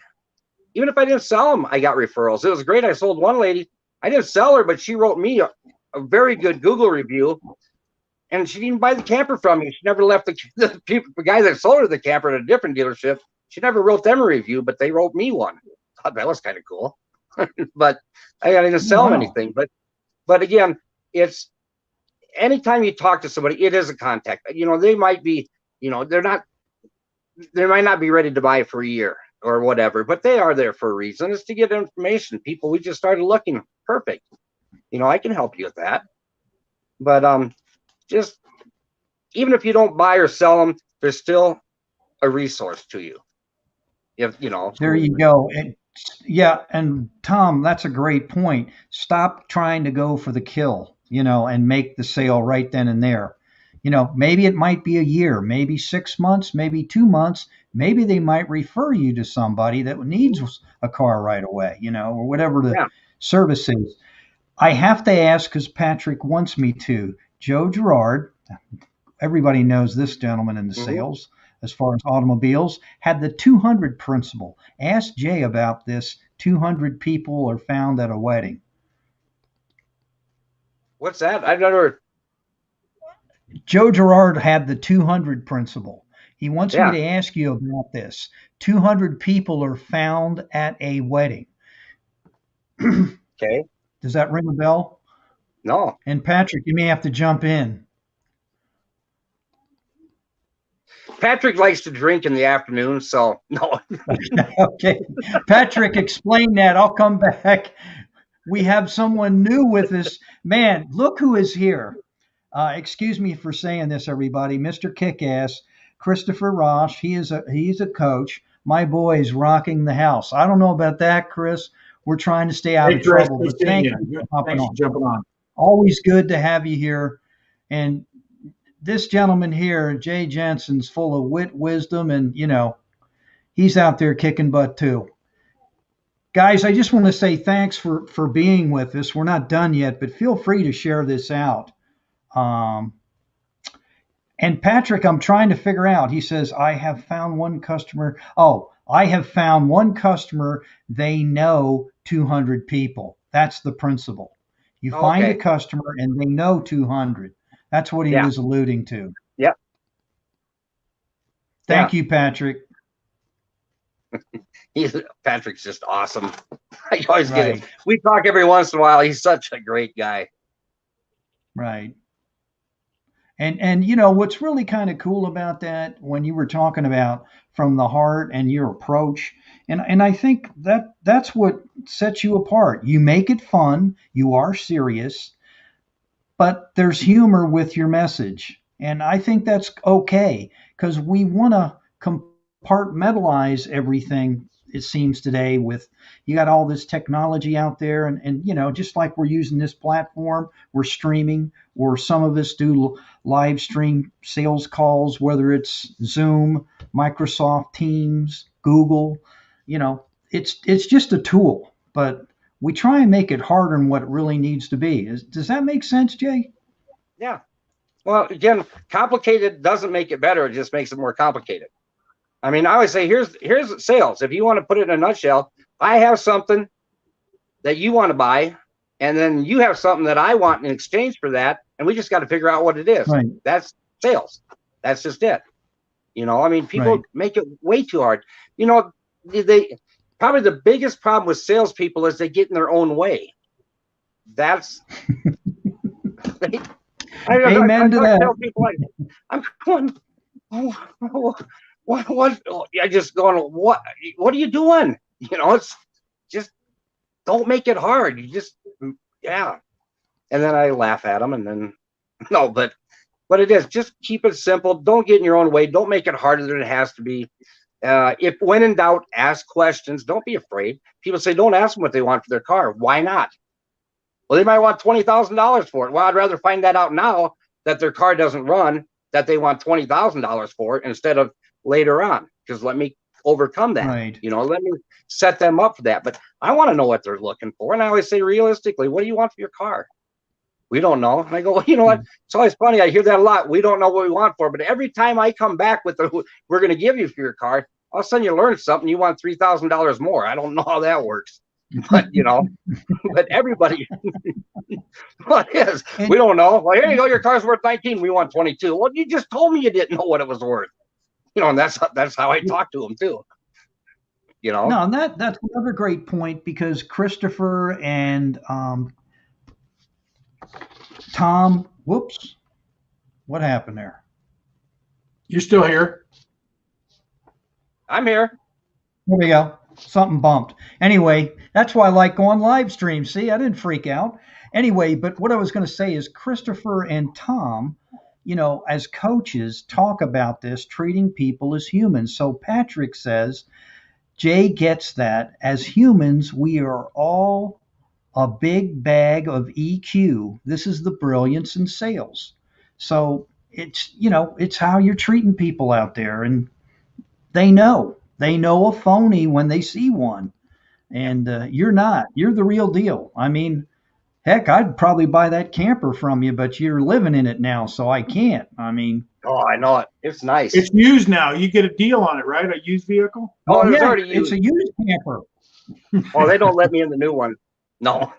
Even if I didn't sell them, I got referrals. It was great. I sold one lady. I didn't sell her, but she wrote me a very good Google review, and she didn't buy the camper from me. She never left the guy that sold her the camper at a different dealership. She never wrote them a review, but they wrote me one. I thought that was kind of cool. But I didn't sell them anything. But again, it's anytime you talk to somebody, it is a contact. They might be, they might not be ready to buy for a year or whatever, but they are there for a reason. It's to get information. People, we just started looking. Perfect. I can help you with that. But just even if you don't buy or sell them, there's still a resource to you. There you go. Yeah, and Tom, that's a great point. Stop trying to go for the kill, and make the sale right then and there. Maybe it might be a year, maybe 6 months, maybe 2 months. Maybe they might refer you to somebody that needs a car right away, or whatever the service is. I have to ask because Patrick wants me to. Joe Girard, everybody knows this gentleman in the sales as far as automobiles, had the 200 principle. Ask Jay about this. 200 people are found at a wedding. What's that? I've never. Joe Girard had the 200 principle. He wants me to ask you about this. 200 people are found at a wedding. Okay. Does that ring a bell? No. And Patrick, you may have to jump in. Patrick likes to drink in the afternoon, so no. Okay. Patrick, explain that. I'll come back. We have someone new with us. Man, look who is here. Excuse me for saying this, everybody. Mr. Kickass, Christopher Ross. He's a coach. My boy is rocking the house. I don't know about that, Chris. We're trying to stay out of trouble. But thank you for Thanks for jumping on. Always good to have you here. And this gentleman here, Jay Jensen's full of wit, wisdom, and he's out there kicking butt too. Guys, I just want to say thanks for being with us. We're not done yet, but feel free to share this out. And Patrick, I'm trying to figure out. He says, I have found one customer. Oh, I have found one customer. They know 200 people. That's the principle. You find a customer and they know 200. That's what he was alluding to. Yep. Thank you, Patrick. Patrick's just awesome. I always get it. We talk every once in a while. He's such a great guy. Right. And what's really kind of cool about that when you were talking about from the heart and your approach, and I think that's what sets you apart. You make it fun, you are serious, but there's humor with your message. And I think that's okay because we want to compartmentalize everything, it seems today, with you got all this technology out there and just like we're using this platform, we're streaming, or some of us do live stream sales calls, whether it's Zoom, Microsoft Teams, Google, it's just a tool, but we try and make it harder than what it really needs to be. Does that make sense, Jay? Yeah. Well, again, complicated doesn't make it better. It just makes it more complicated. I mean, I always say, here's sales. If you want to put it in a nutshell, I have something that you want to buy, and then you have something that I want in exchange for that, and we just got to figure out what it is. Right. That's sales. That's just it. I mean, people make it way too hard. They probably the biggest problem with salespeople is they get in their own way. That's Amen to that. Like, I'm going, what? I just going, what are you doing? It's just don't make it hard. You just, And then I laugh at them, and then no, but But it is, just keep it simple. Don't get in your own way. Don't make it harder than it has to be. If when in doubt, ask questions. Don't be afraid. People say don't ask them what they want for their car. Why not? Well, they might want $20,000 for it. Well, I'd rather find that out now that their car doesn't run, that they want $20,000 for it instead of later on. Because let me overcome that. Right. Let me set them up for that. But I want to know what they're looking for. And I always say, realistically, what do you want for your car? We don't know. And I go, well, you know what? It's always funny. I hear that a lot. We don't know what we want for. But every time I come back with we're going to give you for your car, all of a sudden you learn something. You want $3,000 more. I don't know how that works. But but everybody, well, it is. We don't know. Well, here you go. Your car's worth 19. We want 22. Well, you just told me you didn't know what it was worth. And that's how I talk to them too. No, and that's another great point, because Christopher and Tom, whoops, what happened there? You still here? I'm here. There we go. Something bumped. Anyway, that's why I like going live stream. See, I didn't freak out. Anyway, but what I was going to say is Christopher and Tom, as coaches, talk about this, treating people as humans. So Patrick says, Jay gets that. As humans, we are all a big bag of EQ. This is the brilliance in sales. So it's how you're treating people out there, and they know a phony when they see one, and you're not. You're the real deal. I mean, heck, I'd probably buy that camper from you, but you're living in it now, so I can't. I mean, oh, I know it. It's nice. It's used now. You get a deal on it, right? A used vehicle? Oh, yeah, already used. It's a used camper. Oh, they don't let me in the new one. No.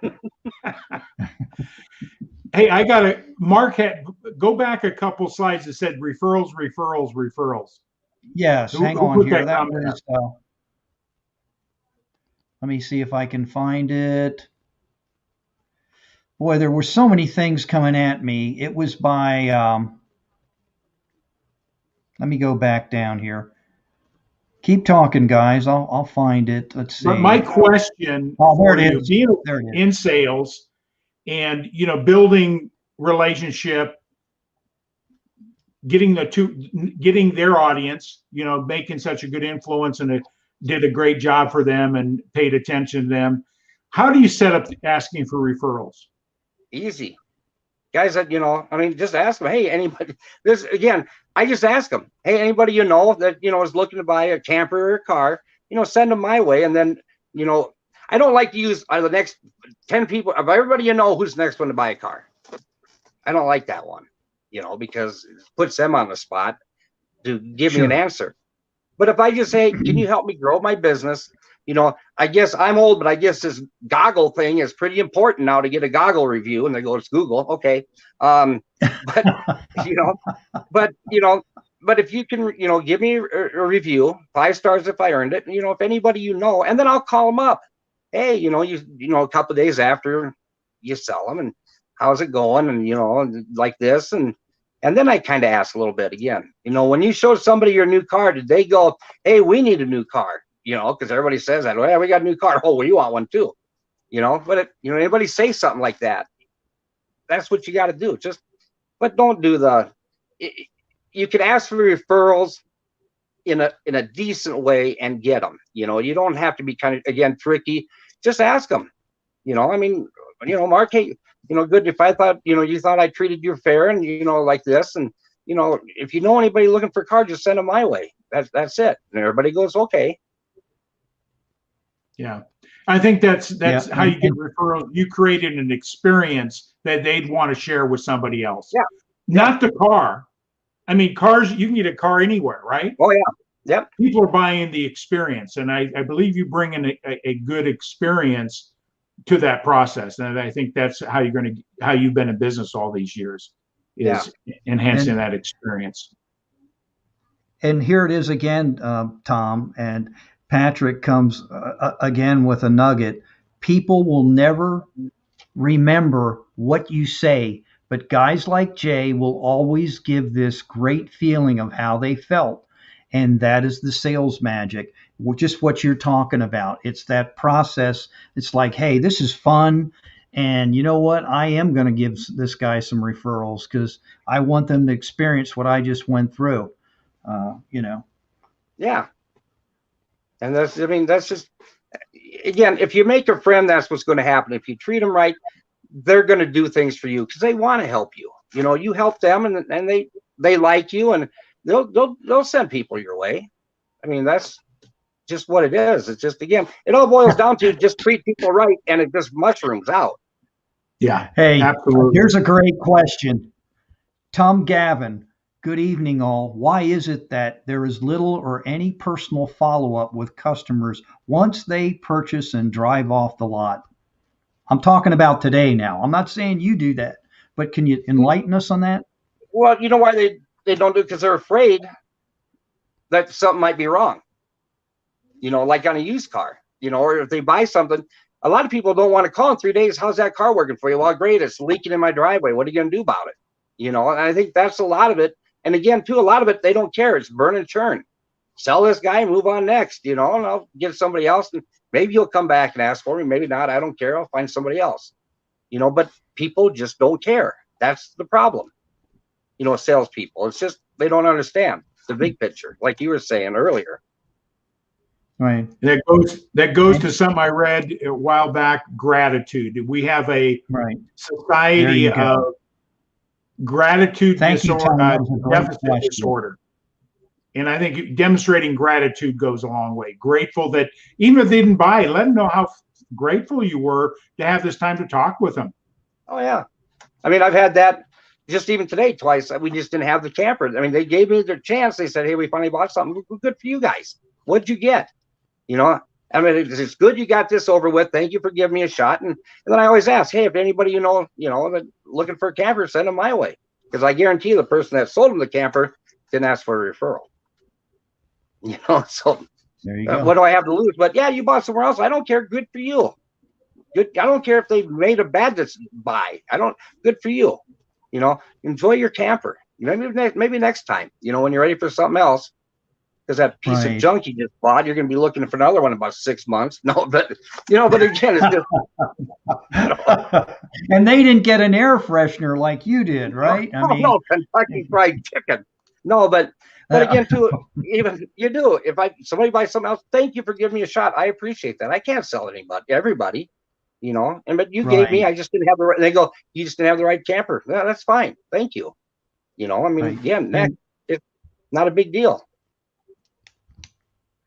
Hey, Mark go back a couple slides that said referrals. Yes, Who hang put on here. that That comment was. Let me see if I can find it. Boy, there were so many things coming at me. It was by. Let me go back down here. Keep talking, guys. I'll find it. Let's see. But my question there for it you, is. being There it is. in sales and building relationship, getting their audience, making such a good influence, and it did a great job for them and paid attention to them. How do you set up asking for referrals? Easy. Guys that, just ask them, hey, anybody, this again, I just ask them, hey, anybody that, is looking to buy a camper or a car, send them my way. And then, I don't like to use the next 10 people of everybody who's the next one to buy a car. I don't like that one, because it puts them on the spot to give me an answer. But if I just say, can you help me grow my business? I guess I'm old, but I guess this goggle thing is pretty important now to get a goggle review. And they go, it's Google. Okay. But if you can, give me a review, 5 stars if I earned it, if anybody, and then I'll call them up. Hey, a couple of days after you sell them, and how's it going? And, like this. And then I kind of ask a little bit again, when you show somebody your new car, did they go, hey, we need a new car? Because everybody says that. Well, yeah, we got a new car. Oh, well, you want one too, but anybody say something like that, that's what you got to do. But don't do you can ask for referrals in a decent way and get them. You don't have to be kind of, again, tricky. Just ask them. Mark, hey, good. If I thought, you thought I treated you fair and, like this, and, if you know anybody looking for a car, just send them my way. That's it. And everybody goes, okay. Yeah. I think that's how you get referrals. You created an experience that they'd want to share with somebody else. Yeah. Not the car. I mean, cars, you can get a car anywhere, right? Oh, yeah. Yep. People are buying the experience. And I believe you bring in a good experience to that process. And I think that's how you've been in business all these years, is enhancing that experience. And here it is again, Tom, and Patrick comes again with a nugget. People will never remember what you say, but guys like Jay will always give this great feeling of how they felt. And that is the sales magic, just what you're talking about. It's that process. It's like, hey, this is fun. And you know what? I am going to give this guy some referrals because I want them to experience what I just went through. You know. Yeah. And I mean, that's just, again, if you make a friend, that's what's going to happen. If you treat them right, they're going to do things for you because they want to help you. You know, you help them, and they like you, and they'll send people your way. I mean, that's just what it is. It's just, again, it all boils down to just treat people right, and it just mushrooms out. Yeah, Hey, absolutely. here's a great question. Tom Gavin, good evening, all. Why is it that there is little or any personal follow up with customers once they purchase and drive off the lot? I'm talking about today now. I'm not saying you do that, but can you enlighten us on that? Well, you know why they don't do it? Because they're afraid that something might be wrong. You know, like on a used car, you know, or if they buy something, a lot of people don't want to call in 3 days. How's that car working for you? Well, great. It's leaking in my driveway. What are you going to do about it? You know, and I think that's a lot of it. And again, too, a lot of it, they don't care. It's burn and churn. Sell this guy, move on next, you know, and I'll get somebody else. And maybe you'll come back and ask for me. Maybe not. I don't care. I'll find somebody else, you know, but people just don't care. That's the problem. You know, salespeople, it's just, they don't understand the big picture, like you were saying earlier. Right. That goes to something I read a while back, gratitude. We have a Right. society of gratitude Thank you, Tom. That was a great deficit question. disorder. And I think demonstrating gratitude goes a long way. Grateful that even if they didn't buy, let them know how grateful you were to have this time to talk with them. Oh, yeah. I mean, I've had that just even today twice. We just didn't have the camper. I mean, they gave me their chance. They said, hey, we finally bought something. Good for you guys. What'd you get? You know, I mean, it's good you got this over with. Thank you for giving me a shot. And then I always ask, hey, if anybody you know, that looking for a camper, send them my way. Because I guarantee you the person that sold them the camper didn't ask for a referral. You know, so there you go. What do I have to lose? But yeah, you bought somewhere else. I don't care. Good for you. Good. I don't care if they made a bad buy. Good for you. You know, enjoy your camper. Maybe next time, you know, when you're ready for something else. Because that piece of junk you just bought, you're going to be looking for another one in about 6 months. No, but but again, it's just. You know. And they didn't get an air freshener like you did, right? No, Kentucky Fried Chicken. No, but again, too, even you do. If somebody buys something else, thank you for giving me a shot. I appreciate that. I can't sell everybody, you know. But you gave me, I just didn't have the right. They go, you just didn't have the right camper. Yeah, that's fine. Thank you. You know, I mean, again, it's not a big deal.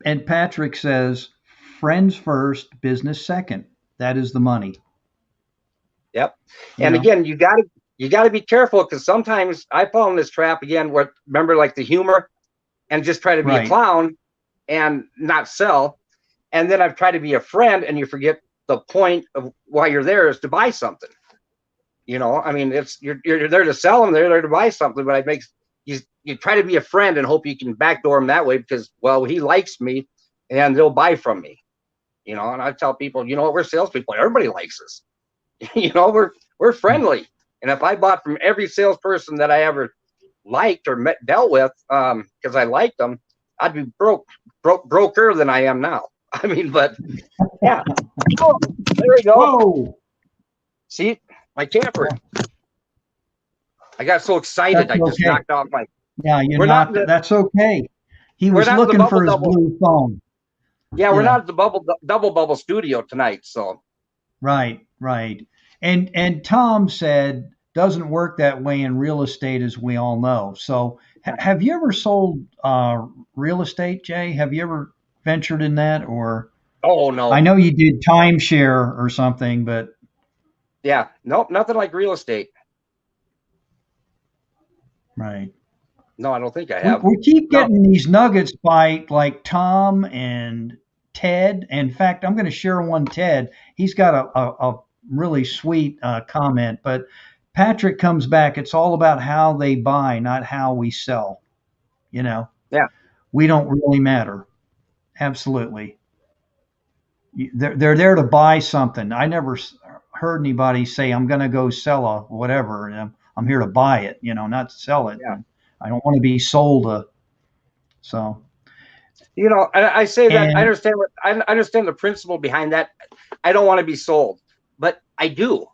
And Patrick says, friends first, business second. That is the money. Yep. And again, you got to be careful because sometimes I fall in this trap again where, remember, like the humor and just try to be a clown and not sell. And then I've tried to be a friend and you forget the point of why you're there is to buy something. You know, I mean, you're there to sell them. They're there to buy something, but you try to be a friend and hope you can backdoor him that way because, well, he likes me and they'll buy from me, you know. And I tell people, you know what, we're salespeople. Everybody likes us. You know, we're friendly. And if I bought from every salesperson that I ever liked or dealt with, because I liked them, I'd be broker than I am now. I mean, but yeah. Oh, there we go. Whoa. See, my camper. I got so excited. I just knocked off my. Yeah, that's okay. He was looking for his blue phone. Yeah, we're not at the double bubble studio tonight, so. Right. And Tom said doesn't work that way in real estate, as we all know. So, have you ever sold real estate, Jay? Have you ever ventured in that, or? Oh no. I know you did timeshare or something, but. Yeah, nope, nothing like real estate. Right. No, I don't think I have. We keep getting these nuggets by like Tom and Ted. In fact, I'm going to share one, Ted. He's got a really sweet comment, but Patrick comes back. It's all about how they buy, not how we sell. You know? Yeah. We don't really matter. Absolutely. They're there to buy something. I never heard anybody say, I'm going to go sell a whatever. And I'm here to buy it, you know, not to sell it. Yeah. I don't want to be sold so. You know, I say that I understand the principle behind that. I don't want to be sold, but I do.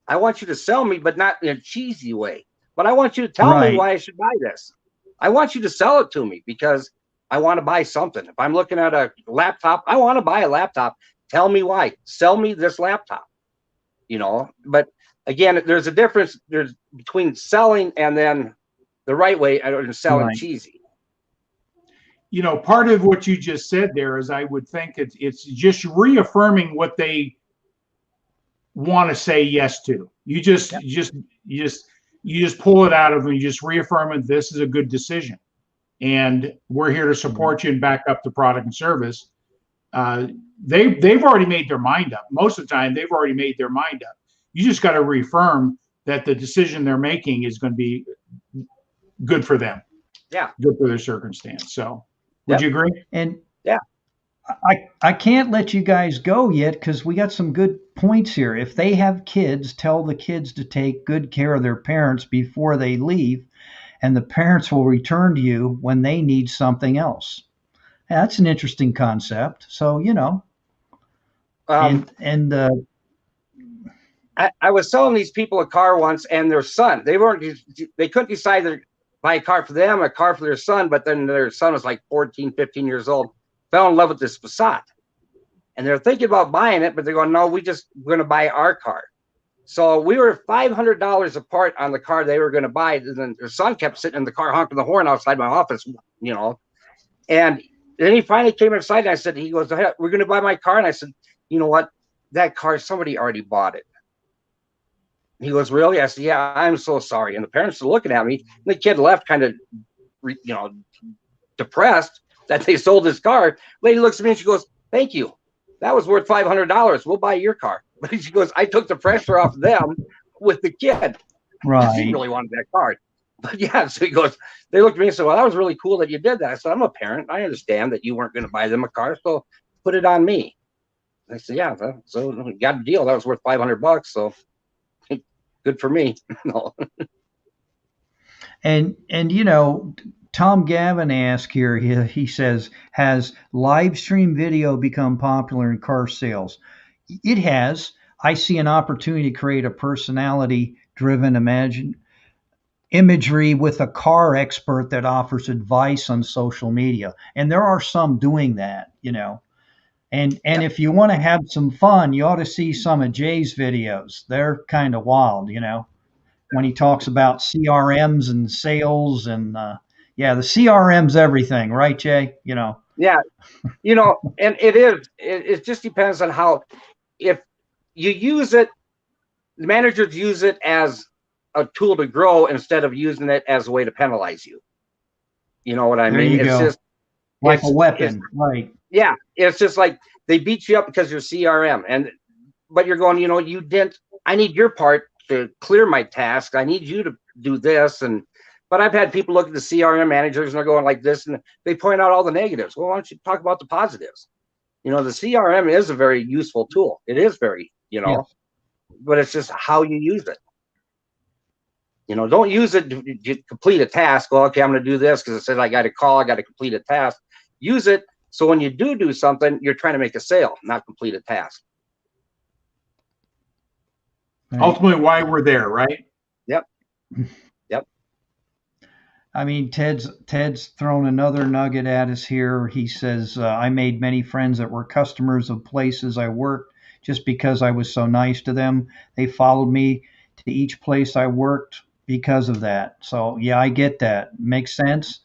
I want you to sell me, but not in a cheesy way. But I want you to tell me Right. why I should buy this. I want you to sell it to me because I want to buy something. If I'm looking at a laptop, I want to buy a laptop. Tell me why. Sell me this laptop. But again, there's a difference between selling and then the right way and selling Right. cheesy. Part of what you just said there is I would think it's just reaffirming what they want to say yes to. You just pull it out of them. You just reaffirm it. This is a good decision, and we're here to support you and back up the product and service. They've already made their mind up. Most of the time, they've already made their mind up. You just got to reaffirm that the decision they're making is going to be good for them. Yeah. Good for their circumstance. So, would you agree? And yeah, I can't let you guys go yet because we got some good points here. If they have kids, tell the kids to take good care of their parents before they leave, and the parents will return to you when they need something else. That's an interesting concept. So, I was selling these people a car once, and their son, they couldn't decide to buy a car for them, a car for their son, but then their son was like 14, 15 years old, fell in love with this Passat. And they're thinking about buying it, but they're going, no, we're going to buy our car. So we were $500 apart on the car they were going to buy. And then their son kept sitting in the car honking the horn outside my office, And then he finally came inside, and he goes, hey, we're going to buy my car. And I said, you know what? That car, somebody already bought it. He goes, really? I said, yeah, I'm so sorry. And the parents are looking at me. And the kid left kind of, depressed that they sold his car. Lady looks at me and she goes, thank you. That was worth $500. We'll buy your car. But she goes, I took the pressure off them with the kid. right. He really wanted that car. But yeah, so he goes, they looked at me and said, well, that was really cool that you did that. I said, I'm a parent. I understand that you weren't going to buy them a car. So put it on me. I said, yeah, so we got a deal. That was worth $500. So good for me. No. And Tom Gavin asked here, he says, has live stream video become popular in car sales? It has. I see an opportunity to create a personality driven imagery with a car expert that offers advice on social media. And there are some doing that, And if you want to have some fun, you ought to see some of Jay's videos. They're kind of wild, when he talks about CRMs and sales and the CRM's everything, right, Jay? Yeah, and it just depends on how, if you use it, the managers use it as a tool to grow instead of using it as a way to penalize you. You know what I mean? It's go. Just like a weapon, right? Yeah, it's just like they beat you up because you're CRM, but you're going, you didn't. I need your part to clear my task. I need you to do this, but I've had people look at the CRM managers and they're going like this, and they point out all the negatives. Well, why don't you talk about the positives? The CRM is a very useful tool. It is very, but it's just how you use it. Don't use it to complete a task. Well, okay, I'm going to do this because it said I got a call, I got to complete a task. Use it so when you do something, you're trying to make a sale, not complete a task. Right. Ultimately, why we're there, right? Yep. I mean, Ted's thrown another nugget at us here. He says, I made many friends that were customers of places I worked just because I was so nice to them. They followed me to each place I worked because of that. So, yeah, I get that. Makes sense.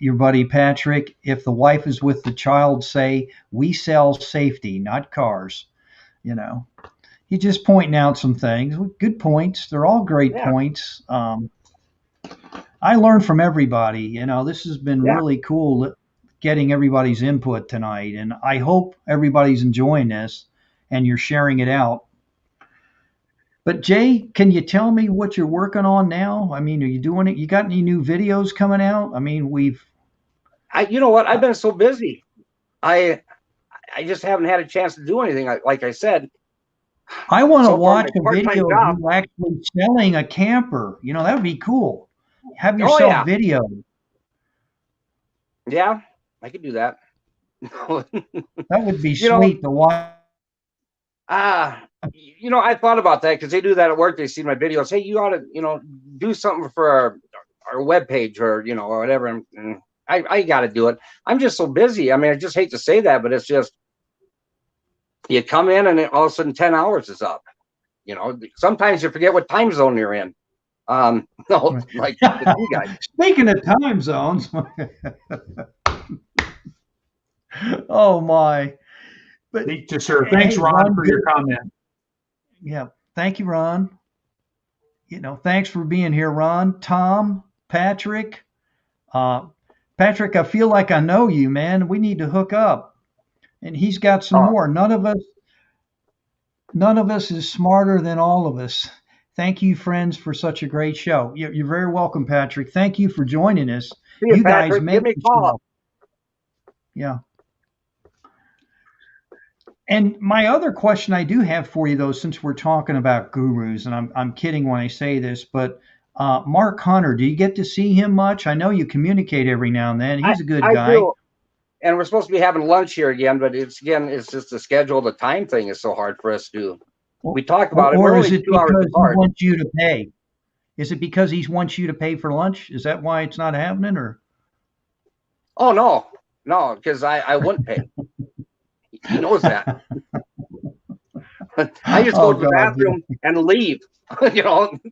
Your buddy Patrick, if the wife is with the child, say, we sell safety, not cars. He's just pointing out some things. Good points. They're all great points. I learned from everybody. This has been really cool getting everybody's input tonight. And I hope everybody's enjoying this and you're sharing it out. But Jay, can you tell me what you're working on now? I mean, are you doing it? You got any new videos coming out? I mean, you know what? I've been so busy. I just haven't had a chance to do anything. Like I said, I want to watch a video of you actually selling a camper. That would be cool. Have yourself video. Yeah, I could do that. That would be sweet to watch. You know, I thought about that because they do that at work. They see my videos. Hey, you ought to, do something for our webpage or, or whatever. And I got to do it. I'm just so busy. I mean, I just hate to say that, but it's just, you come in and all of a sudden 10 hours is up. Sometimes you forget what time zone you're in. No, like you guys. Speaking of time zones, oh my. But Thank you, sir. Thanks, hey, Ron, for your comment. Yeah, thank you, Ron. Thanks for being here, Ron, Tom, Patrick. Patrick, I feel like I know you, man. We need to hook up. And he's got some more. None of us is smarter than all of us. Thank you, friends, for such a great show. You're very welcome, Patrick. Thank you for joining us. You guys Patrick, make give me a call. Yeah. And my other question I do have for you, though, since we're talking about gurus, and I'm kidding when I say this, but Mark Hunter, do you get to see him much? I know you communicate every now and then. He's a good guy. Do. And we're supposed to be having lunch here again, but it's just the schedule, the time thing is so hard for us to do. We talked about it. Or is it because he wants you to pay? Is it because he wants you to pay for lunch? Is that why it's not happening? Or? Oh, no, because I wouldn't pay. He knows that. I just go to the bathroom and leave.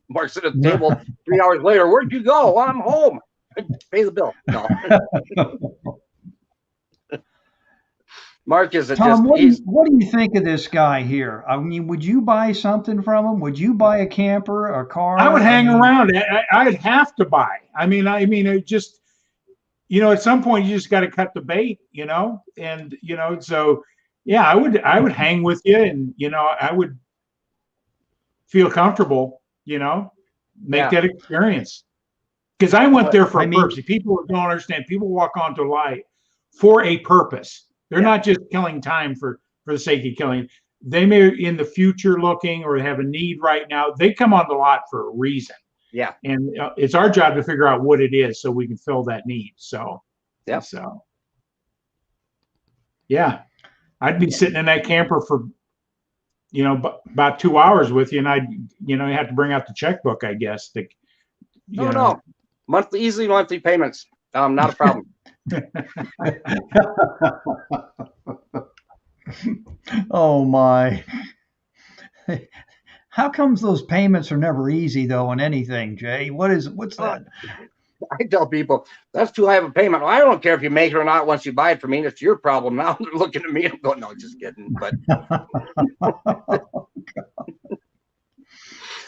Mark's at the table 3 hours later. Where'd you go? Well, I'm home. Pay the bill. No. Mark is Tom, what do you think of this guy here? I mean, would you buy something from him? Would you buy a camper, a car? I would hang around. I'd have to buy. I mean, it just, at some point you just got to cut the bait, and so yeah, I would hang with you, and I would feel comfortable, make that experience. Because I went there for a purpose. People don't understand. People walk onto light for a purpose. They're not just killing time for the sake of killing. They may in the future looking or have a need right now. They come on the lot for a reason. Yeah. And it's our job to figure out what it is so we can fill that need. So, yeah. So, yeah, I'd be sitting in that camper for, about 2 hours with you. And I'd, you have to bring out the checkbook, I guess. No. Easily monthly payments. Not a problem. Oh my. How comes those payments are never easy though on anything, Jay? What's that? I tell people that's too high of a payment. Well, I don't care if you make it or not once you buy it from me. It's your problem. Now they're looking at me and going, no, just kidding. But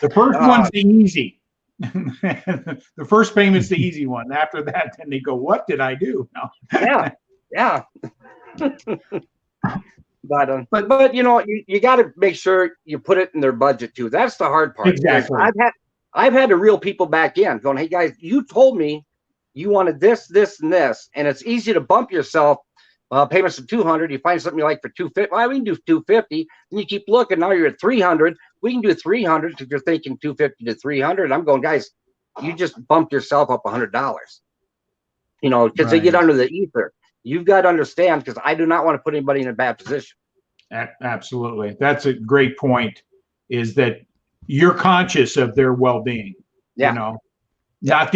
the first one's the easy. The first payment's the easy one. After that, then they go, "What did I do?" No. Yeah. But you got to make sure you put it in their budget too. That's the hard part. Exactly. I've had to reel people back in, going, "Hey guys, you told me you wanted this, this, and this, and it's easy to bump yourself. Payments of $200. You find something you like for $250. Well, we can do $250. Then you keep looking. Now you're at $300. We can do $300 because you're thinking $250 to $300. I'm going, guys, you just bumped yourself up $100. Because they get under the ether. You've got to understand, because I do not want to put anybody in a bad position. Absolutely, that's a great point. Is that you're conscious of their well-being? Yeah. Not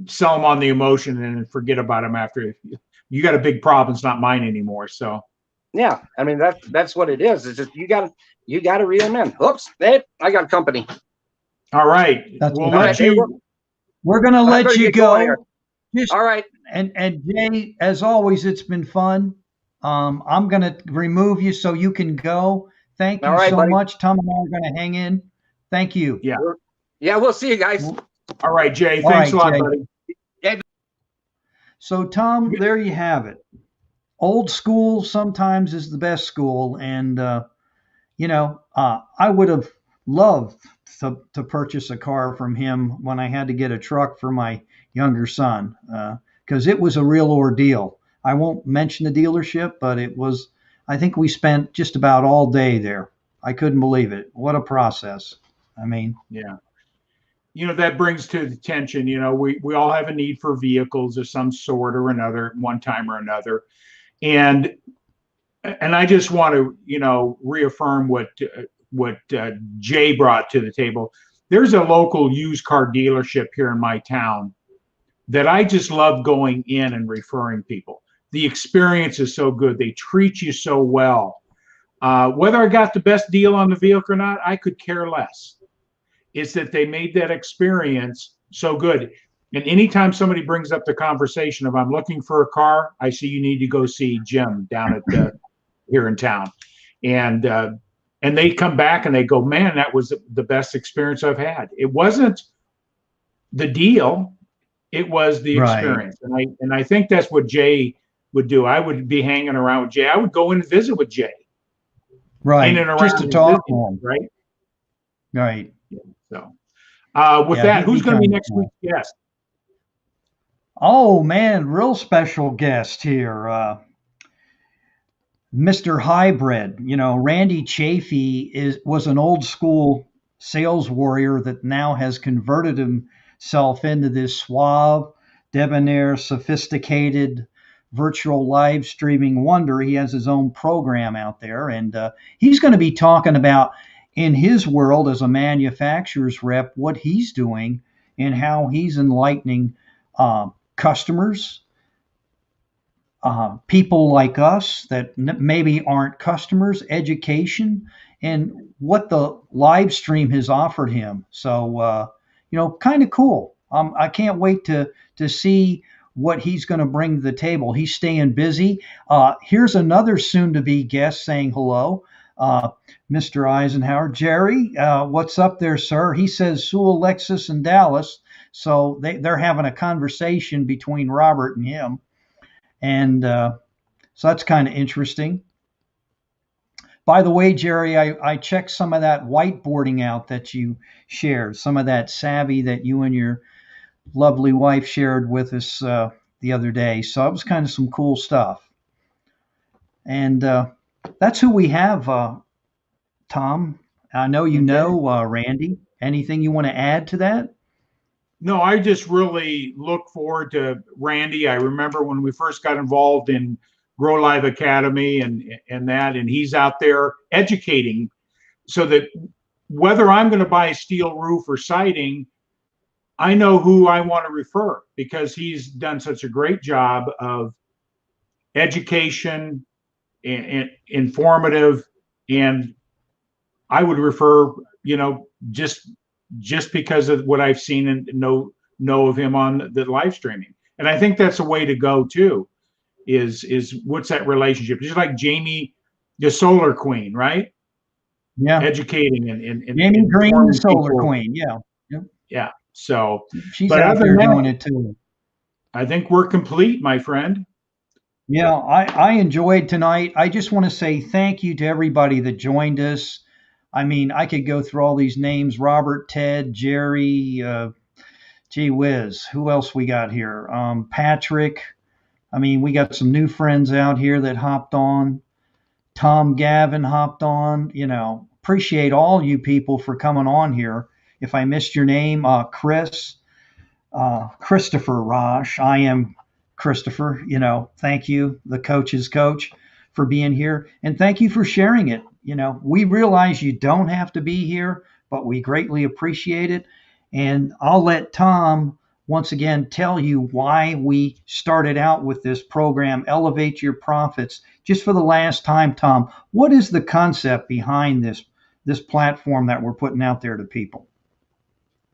sell them on the emotion and then forget about them after. You got a big problem. It's not mine anymore. So, yeah, I mean that's what it is. It's just you got to reel them in. Oops, hey, I got company. All right, we're gonna let you go. All right, and Jay, as always, it's been fun. I'm gonna remove you so you can go. Thank you so much. Tom and I are gonna hang in. Thank you. Yeah, we'll see you guys. All right, Jay. Thanks a lot, buddy. So, Tom, there you have it. Old school sometimes is the best school. And, I would have loved to purchase a car from him when I had to get a truck for my younger son, because it was a real ordeal. I won't mention the dealership, but I think we spent just about all day there. I couldn't believe it. What a process. I mean, yeah. That brings to attention, we all have a need for vehicles of some sort or another, one time or another. And I just want to, reaffirm what Jay brought to the table. There's a local used car dealership here in my town that I just love going in and referring people. The experience is so good. They treat you so well. Whether I got the best deal on the vehicle or not, I could care less. It's that they made that experience so good. And anytime somebody brings up the conversation of I'm looking for a car, I see you need to go see Jim down at here in town. And they come back and they go, man, that was the best experience I've had. It wasn't the deal, it was the experience. And I think that's what Jay would do. I would be hanging around with Jay. I would go in and visit with Jay. Right. In and around just to talk to him. right? Right. Yeah. So with that, who's going to be next week's guest? Oh man, real special guest here. Mr. Hybrid. You know, Randy Chafee was an old school sales warrior that now has converted himself into this suave, debonair, sophisticated virtual live streaming wonder. He has his own program out there, and he's going to be talking about in his world as a manufacturer's rep what he's doing and how he's enlightening customers, people like us that maybe aren't customers, education, and what the live stream has offered him. So, kind of cool. I can't wait to see what he's going to bring to the table. He's staying busy. Here's another soon-to-be guest saying hello, Mr. Eisenhower. Jerry, what's up there, sir? He says Sewell, Lexus, and Dallas. So they're having a conversation between Robert and him. And so that's kind of interesting. By the way, Jerry, I checked some of that whiteboarding out that you shared, some of that savvy that you and your lovely wife shared with us the other day. So it was kind of some cool stuff. And that's who we have, Tom. I know you know Randy. Anything you want to add to that? No, I just really look forward to Randy. I remember when we first got involved in Grow Live Academy and he's out there educating so that whether I'm going to buy a steel roof or siding, I know who I want to refer because he's done such a great job of education and informative. And I would refer, just because of what I've seen and know of him on the live streaming. And I think that's a way to go too, is what's that relationship? Just like Jamie, the Solar Queen, right? Yeah. Educating and Jamie Green, the Solar Queen. Yeah. Yep. Yeah. So she's out there doing it too. I think we're complete, my friend. Yeah, I enjoyed tonight. I just want to say thank you to everybody that joined us. I mean, I could go through all these names: Robert, Ted, Jerry, gee whiz, who else we got here? Patrick. I mean, we got some new friends out here that hopped on. Tom Gavin hopped on. Appreciate all you people for coming on here. If I missed your name, Chris, Christopher Rosh, I am Christopher. Thank you, the coach's coach, for being here. And thank you for sharing it. We realize you don't have to be here, but we greatly appreciate it. And I'll let Tom once again tell you why we started out with this program, Elevate Your Profits. Just for the last time, Tom, what is the concept behind this platform that we're putting out there to people?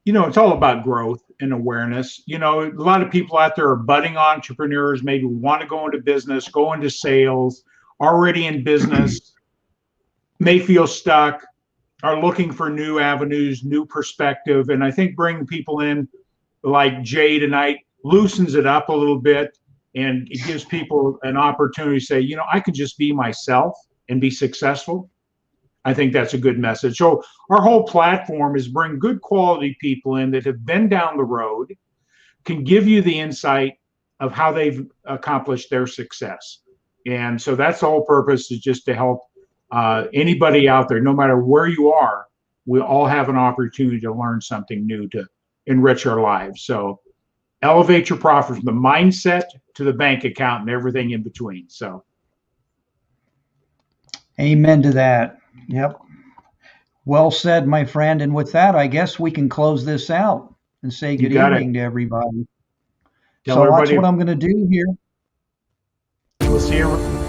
It's all about growth and awareness. A lot of people out there are budding entrepreneurs, maybe want to go into business, go into sales, already in business, may feel stuck, are looking for new avenues, new perspective. And I think bringing people in like Jay tonight loosens it up a little bit, and it gives people an opportunity to say, I can just be myself and be successful. I think that's a good message. So our whole platform is bring good quality people in that have been down the road, can give you the insight of how they've accomplished their success. And so that's the whole purpose, is just to help anybody out there, no matter where you are. We all have an opportunity to learn something new to enrich our lives. So elevate your profit from the mindset to the bank account and everything in between. So amen to that. Yep. Well said, my friend. And with that, I guess we can close this out and say You good got it. evening to everybody. Tell So that's everybody what I'm going to do here. we'll see you.